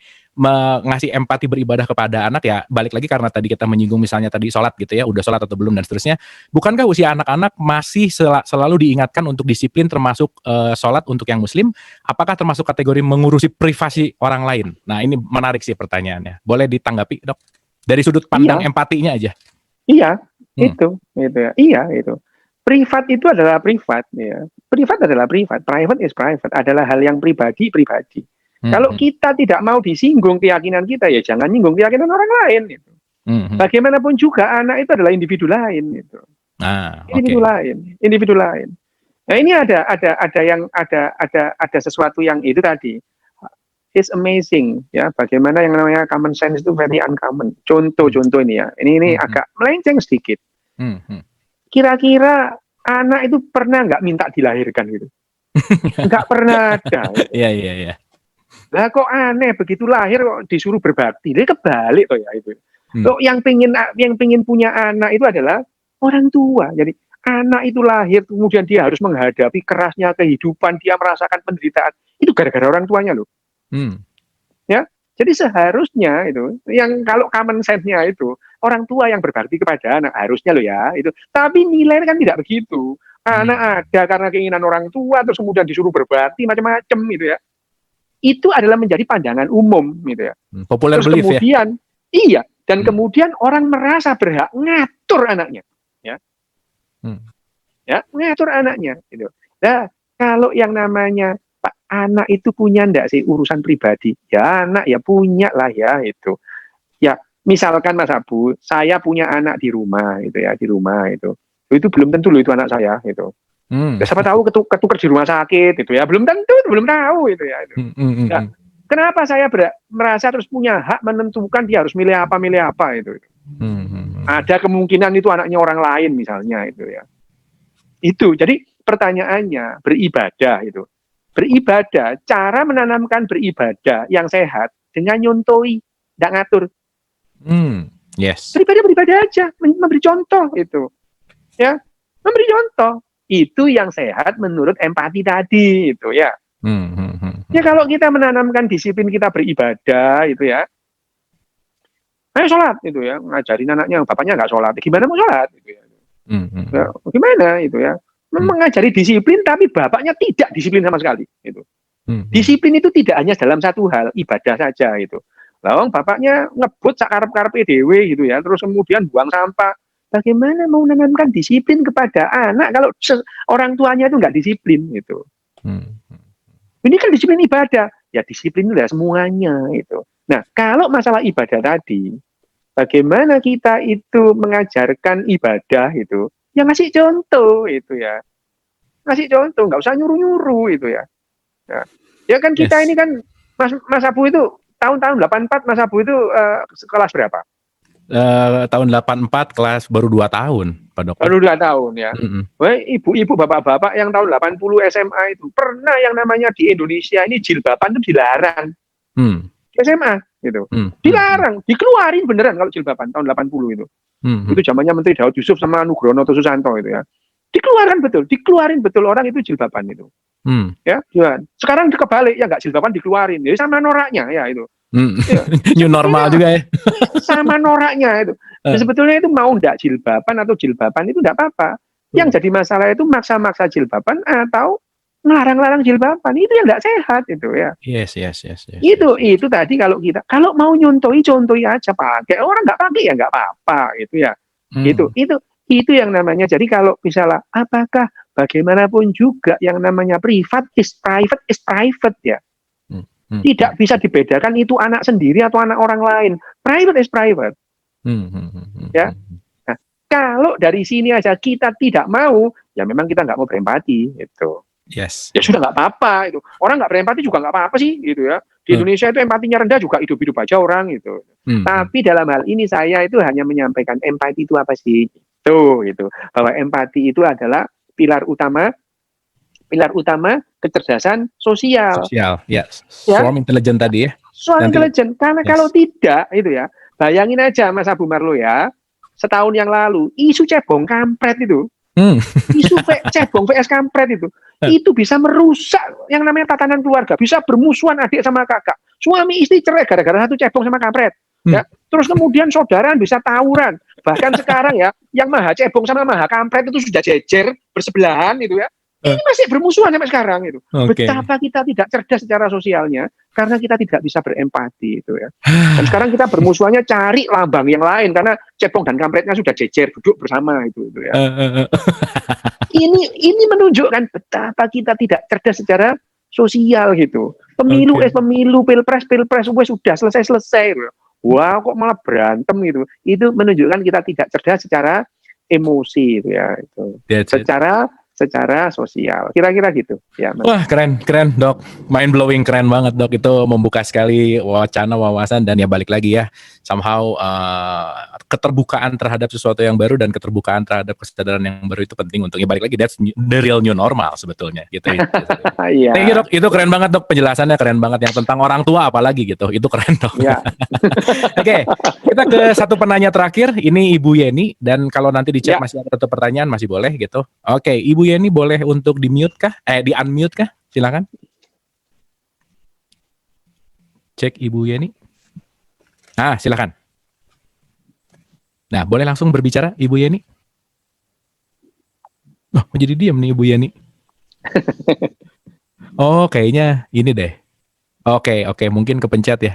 ngasih empati beribadah kepada anak ya, balik lagi karena tadi kita menyinggung misalnya tadi sholat gitu ya, udah sholat atau belum dan seterusnya. Bukankah usia anak-anak masih selalu diingatkan untuk disiplin, termasuk sholat untuk yang muslim? Apakah termasuk kategori mengurusi privasi orang lain? Nah ini menarik sih pertanyaannya, boleh ditanggapi Dok? Dari sudut pandang empatinya aja. Iya, itu ya. Iya itu. Privat itu adalah privat ya. Privat adalah privat. Private is private. Adalah hal yang pribadi. Kalau kita tidak mau disinggung keyakinan kita, ya jangan nyinggung keyakinan orang lain. Gitu. Bagaimanapun juga anak itu adalah individu lain. Gitu. Individu lain. Nah ini ada sesuatu yang itu tadi. It's amazing ya. Bagaimana yang namanya common sense itu very uncommon. Contoh ini ya. Ini agak melenceng sedikit. Kira-kira anak itu pernah nggak minta dilahirkan gitu? Nggak pernah ada. Iya. Lah kok aneh, begitu lahir kok disuruh berbakti. Dia kebalik ya itu. Kok yang pengin punya anak itu adalah orang tua. Jadi anak itu lahir kemudian dia harus menghadapi kerasnya kehidupan, dia merasakan penderitaan. Itu gara-gara orang tuanya loh. Ya. Jadi seharusnya itu, yang kalau common sense-nya itu, orang tua yang berbakti kepada anak, harusnya loh ya, itu. Tapi nilai kan tidak begitu. Anak ada karena keinginan orang tua, terus kemudian disuruh berbakti, macam-macam gitu ya. Itu adalah menjadi pandangan umum gitu ya. Populer terus belief kemudian, ya? Iya, dan kemudian orang merasa berhak ngatur anaknya. Ya, ngatur anaknya. Gitu. Nah, kalau yang namanya anak itu punya enggak sih urusan pribadi? Ya anak ya punya lah ya itu. Ya misalkan Mas Abu, saya punya anak di rumah itu ya, di rumah itu. Itu belum tentu loh itu anak saya itu. Ya, siapa tahu ketukar di rumah sakit itu ya, belum tentu, belum tahu itu ya. Itu. Ya, kenapa saya merasa terus punya hak menentukan dia harus milih apa itu. Ada kemungkinan itu anaknya orang lain misalnya itu ya. Itu jadi pertanyaannya beribadah itu. Beribadah, cara menanamkan beribadah yang sehat dengan nyontoi, tidak ngatur. Yes. Beribadah aja, memberi contoh itu. Ya, memberi contoh. Itu yang sehat menurut empati tadi itu ya. Ya kalau kita menanamkan disiplin kita beribadah itu ya. Ayo sholat itu ya, ngajarin anaknya, bapaknya nggak sholat, gimana mau sholat gitu ya. Ya, gimana itu ya. Mengajari disiplin tapi bapaknya tidak disiplin sama sekali itu. Disiplin itu tidak hanya dalam satu hal, ibadah saja itu. Lawang bapaknya ngebut sakarep-karepe dhewe gitu ya, terus kemudian buang sampah. bagaimana mau menanamkan disiplin kepada anak kalau orang tuanya itu nggak disiplin gitu. Ini kan disiplin ibadah, ya disiplin itu ya semuanya itu. Nah, kalau masalah ibadah tadi, bagaimana kita itu mengajarkan ibadah itu, ya ngasih contoh itu ya, ngasih contoh, nggak usah nyuruh-nyuruh itu ya. Nah, ya kan kita ini kan Mas Abu itu tahun-tahun 84 Mas Abu itu kelas berapa? Tahun 84 kelas baru 2 tahun, Pak Dokter. Baru 2 tahun ya. Ibu-ibu, bapak-bapak yang tahun 80 SMA itu pernah yang namanya di Indonesia ini jilbaban itu dilarang. SMA gitu. Dilarang, dikeluarin beneran kalau jilbaban tahun 80 itu. Itu zamannya Menteri Daud Yusuf sama Nugrono Susanto itu ya. Dikeluarin betul orang itu jilbaban itu. Ya, sekarang kebalik ya nggak jilbaban dikeluarin, ya sama noraknya ya itu. Ya. New normal juga ya. Sama noraknya itu. Sebetulnya itu mau nggak jilbaban atau jilbaban itu nggak apa-apa. Yang jadi masalah itu maksa-maksa jilbaban atau ngelarang-larang jilbaban, itu yang nggak sehat itu ya. Yes. Itu tadi kalau mau contohi aja, pakai. Orang nggak pakai ya nggak apa-apa itu ya. Itu yang namanya. Jadi kalau misalnya apakah bagaimanapun juga yang namanya private is private ya. Tidak bisa dibedakan itu anak sendiri atau anak orang lain. Private is private. Ya. Nah, kalau dari sini aja kita tidak mau, ya memang kita nggak mau berempati itu. Yes. Ya sudah nggak apa-apa itu. Orang nggak berempati juga nggak apa-apa sih gitu ya. Di Indonesia itu empatinya rendah juga hidup-hidup aja orang gitu. Tapi dalam hal ini saya itu hanya menyampaikan empati itu apa sih? Gitu. Bahwa empati itu adalah pilar utama kecerdasan sosial. Yes. Swarm intelligent tadi ya. Swarm intelligent. Karena kalau tidak itu ya, bayangin aja Mas Abu Marlo ya, setahun yang lalu isu cebong kampret itu, isu cebong VS kampret itu bisa merusak yang namanya tatanan keluarga, bisa bermusuhan adik sama kakak, suami istri cerai gara-gara satu cebong sama kampret. Ya, terus kemudian saudara bisa tawuran. Bahkan sekarang ya, yang maha cebong sama maha kampret itu sudah jejer bersebelahan itu ya. Ini masih bermusuhan sampai sekarang itu. Betapa kita tidak cerdas secara sosialnya karena kita tidak bisa berempati itu ya. Dan sekarang kita bermusuhannya cari lambang yang lain karena cebong dan kampretnya sudah jejer duduk bersama itu ya. Ini menunjukkan betapa kita tidak cerdas secara sosial gitu. Pemilu pilpres sudah selesai. Wah, kok malah berantem gitu. Itu menunjukkan kita tidak cerdas secara emosi itu ya itu. Secara sosial, kira-kira gitu ya. Wah, keren Dok, mind blowing, keren banget Dok, itu membuka sekali wacana, wawasan, dan ya balik lagi ya, somehow keterbukaan terhadap sesuatu yang baru dan keterbukaan terhadap kesadaran yang baru itu penting untuk balik lagi, that's the real new normal sebetulnya gitu. Iya. Thank you Dok, itu keren banget Dok, penjelasannya keren banget, yang tentang orang tua apalagi gitu, itu keren Dok. Ya. Oke, kita ke satu penanya terakhir, ini Ibu Yeni, dan kalau nanti di chat masih ada satu pertanyaan masih boleh gitu. Oke, Ibu Yeni boleh untuk di-mute kah? Di unmute kah? Silakan. Cek Ibu Yeni. Silakan. Nah, boleh langsung berbicara Ibu Yeni? Oh, jadi diam nih Ibu Yeni. Oh, kayaknya ini deh. Oke, mungkin kepencet ya.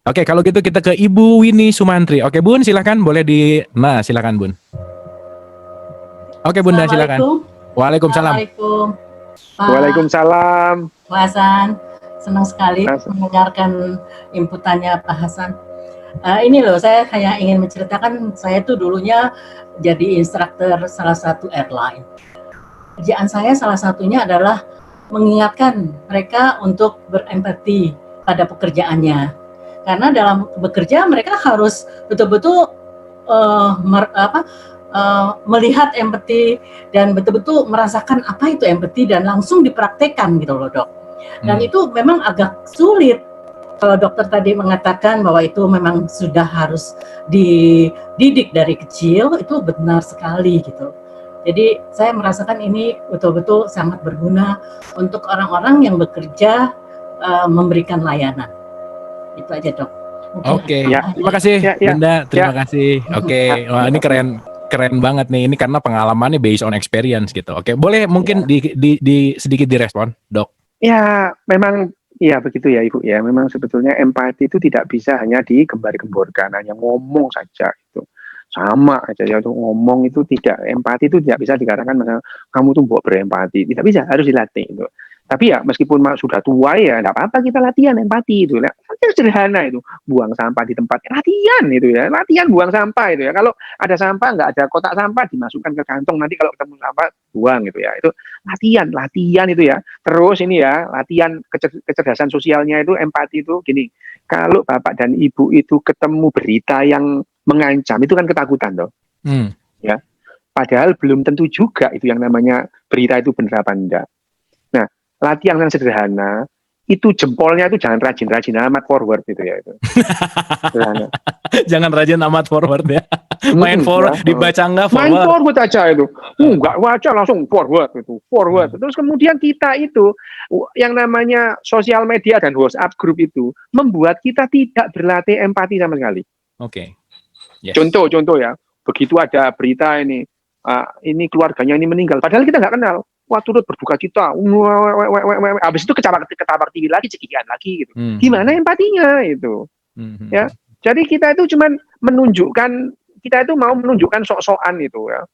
Oke, kalau gitu kita ke Ibu Winnie Sumantri. Oke, Bun, silakan boleh silakan Bun. Oke Bunda, silakan. Waalaikumsalam. Waalaikumsalam. Pak Hasan, senang sekali mendengarkan inputannya Pak Hasan. Ini loh, saya hanya ingin menceritakan, saya tuh dulunya jadi instruktur salah satu airline. Kerjaan saya salah satunya adalah mengingatkan mereka untuk berempati pada pekerjaannya. Karena dalam bekerja mereka harus betul-betul melihat empati dan betul-betul merasakan apa itu empati dan langsung dipraktekkan gitu loh Dok. Dan itu memang agak sulit. Kalau dokter tadi mengatakan bahwa itu memang sudah harus dididik dari kecil, itu benar sekali gitu. Jadi saya merasakan ini betul-betul sangat berguna untuk orang-orang yang bekerja memberikan layanan. Itu aja Dok. Oke. Terima kasih Bunda, terima kasih. Oke, wah ini keren banget nih, ini karena pengalamannya based on experience gitu. Oke, boleh mungkin di sedikit direspon, Dok? Ya, memang ya begitu ya Ibu ya. Memang sebetulnya empati itu tidak bisa hanya digembar-gemborkan, hanya ngomong saja itu. sama aja ya, tuh ngomong itu tidak empati itu tidak bisa dikatakan misalnya kamu tuh buat berempati, tidak bisa, harus dilatih itu. Tapi ya meskipun sudah tua ya enggak apa-apa kita latihan empati itu. Itu sederhana itu, buang sampah di tempat latihan itu ya, latihan buang sampah itu ya. Kalau ada sampah nggak ada kotak sampah dimasukkan ke kantong, nanti kalau ketemu sampah buang gitu ya. Itu latihan itu ya. Terus ini ya, latihan kecerdasan sosialnya itu empati itu gini. Kalau bapak dan ibu itu ketemu berita yang mengancam itu kan ketakutan toh. Ya. Padahal belum tentu juga itu yang namanya berita itu benar apa enggak. Nah, latihan yang sederhana itu jempolnya itu jangan rajin-rajin amat forward gitu ya itu. Jangan rajin amat forward ya. Main forward ya. Dibaca enggak forward. Main forward aja itu. Enggak baca langsung forward itu. Forward. Terus kemudian kita itu yang namanya sosial media dan WhatsApp group itu membuat kita tidak berlatih empati sama sekali. Oke. Yes. Contoh ya. Begitu ada berita ini keluarganya ini meninggal padahal kita nggak kenal. Wah, turut berduka cita. Habis itu ketawa TV lagi, cekikian lagi gitu. Gimana empatinya itu? Ya. Jadi kita itu cuman mau menunjukkan sok-sokan itu ya.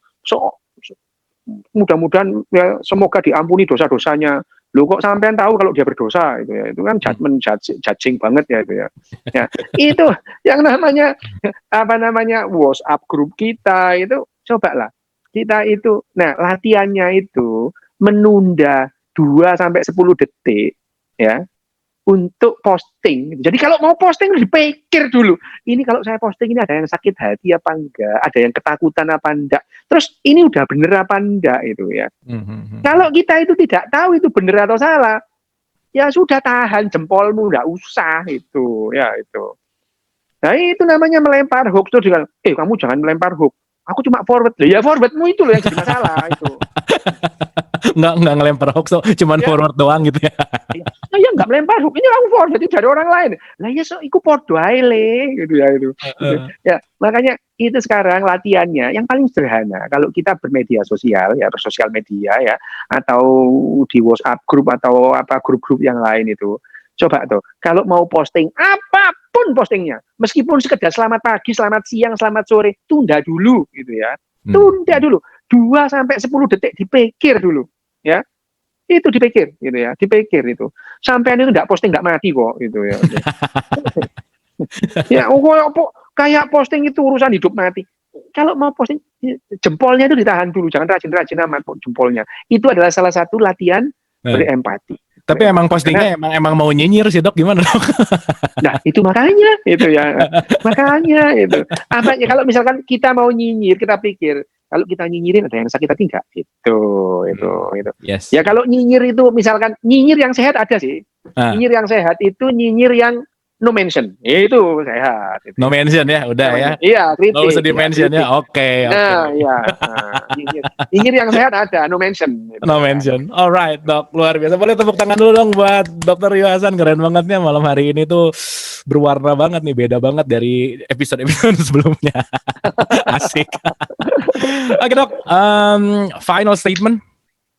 Mudah-mudahan ya semoga diampuni dosa-dosanya. Loh kok sampean tahu kalau dia berdosa itu ya. Itu kan judging banget ya itu ya. Ya, itu yang namanya WhatsApp grup kita itu cobalah. Kita itu, nah latihannya itu menunda 2-10 detik ya untuk posting. Jadi kalau mau posting dipikir dulu. Ini kalau saya posting ini ada yang sakit hati apa enggak, ada yang ketakutan apa enggak. Terus ini udah bener apa enggak itu ya. Kalau kita itu tidak tahu itu bener atau salah, ya sudah tahan jempolmu, enggak usah itu ya itu. Nah itu namanya melempar hoax tuh dengan, kamu jangan melempar hoax. Aku cuma forward. Ya forwardmu itu loh yang jadi masalah itu. Nggak ngelempar hoax, cuman forward doang gitu ya. Ya nggak melempar hoax, ini kamu forward itu dari orang lain. Lah ya iku podo ae le gitu ya itu. Ya, makanya itu sekarang latihannya yang paling sederhana. Kalau kita bermedia sosial ya, bersosial media ya, atau di WhatsApp grup atau grup-grup yang lain itu. Coba tuh, kalau mau posting apapun postingnya, meskipun sekedar selamat pagi, selamat siang, selamat sore, tunda dulu gitu ya. Tunda dulu 2-10 detik dipikir dulu ya. Itu dipikir gitu ya, dipikir itu. Sampean itu enggak posting enggak mati kok gitu ya. Ya, kayak posting itu urusan hidup mati. Kalau mau posting jempolnya itu ditahan dulu, jangan rajin-rajin amat jempolnya. Itu adalah salah satu latihan berempati. Tapi emang postingnya emang mau nyinyir sih Dok, gimana Dok? Nah itu makanya itu ya, makanya itu. Apa ya kalau misalkan kita mau nyinyir, kita pikir kalau kita nyinyirin ada yang sakit hati enggak? Itu. Yes. Ya kalau nyinyir itu misalkan nyinyir yang sehat ada sih. Nyinyir yang sehat itu nyinyir yang no mention, itu sehat. No mention ya, udah ya. Iya, kritik. No usah di mention ya, oke. Nah, iya. Nyinyir yang sehat ada, no mention. No mention. Alright, Dok, luar biasa. Boleh tepuk tangan dulu dong buat Dr. Rio Hasan, keren banget nih malam hari ini tuh berwarna banget nih, beda banget dari episode-episode sebelumnya. Asik. Oke Dok, final statement.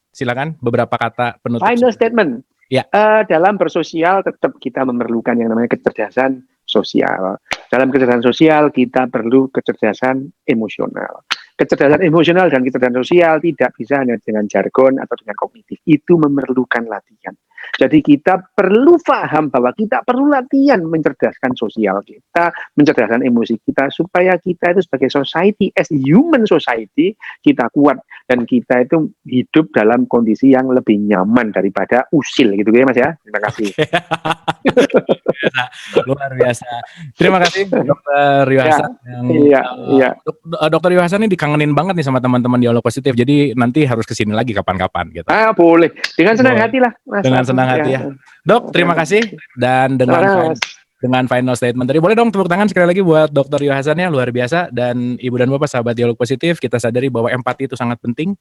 Silakan beberapa kata penutup. Final statement. Ya. Dalam bersosial tetap kita memerlukan yang namanya kecerdasan sosial. Dalam kecerdasan sosial kita perlu kecerdasan emosional. Kecerdasan emosional dan kecerdasan sosial tidak bisa hanya dengan jargon atau dengan kognitif. Itu memerlukan latihan. Jadi kita perlu paham bahwa kita perlu latihan mencerdaskan sosial kita, mencerdaskan emosi kita, supaya kita itu sebagai society, as human society, kita kuat dan kita itu hidup dalam kondisi yang lebih nyaman daripada usil gitu ya Mas ya. Terima kasih. Luar biasa. Terima kasih Dr. Rio Hasan. Dr. Rio Hasan ini dikangenin banget nih sama teman-teman Dialog Positif. Jadi nanti harus kesini lagi kapan-kapan gitu. Boleh. Dengan senang hati lah Mas. Dengan senang hati ya. Dok, terima kasih. Dan dengan final statement tadi, boleh dong tepuk tangan sekali lagi buat Dr. Rio Hasan ya, luar biasa. Dan Ibu dan Bapak sahabat Dialog Positif, kita sadari bahwa empati itu sangat penting.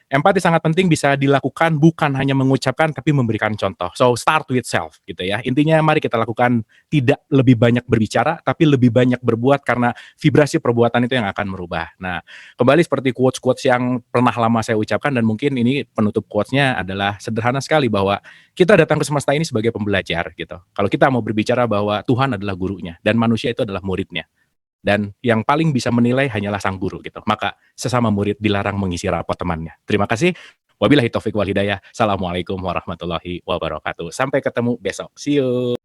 Empati sangat penting, bisa dilakukan bukan hanya mengucapkan tapi memberikan contoh. So start with self gitu ya. Intinya mari kita lakukan tidak lebih banyak berbicara tapi lebih banyak berbuat, karena vibrasi perbuatan itu yang akan merubah. Nah, kembali seperti quotes-quotes yang pernah lama saya ucapkan, dan mungkin ini penutup quotes-nya adalah sederhana sekali, bahwa kita datang ke semesta ini sebagai pembelajar gitu. Kalau kita mau berbicara bahwa Tuhan adalah gurunya dan manusia itu adalah muridnya. dan yang paling bisa menilai hanyalah sang guru gitu. Maka sesama murid dilarang mengisi rapot temannya. Terima kasih. Wabillahi taufik wal hidayah. Assalamualaikum warahmatullahi wabarakatuh. Sampai ketemu besok. See you.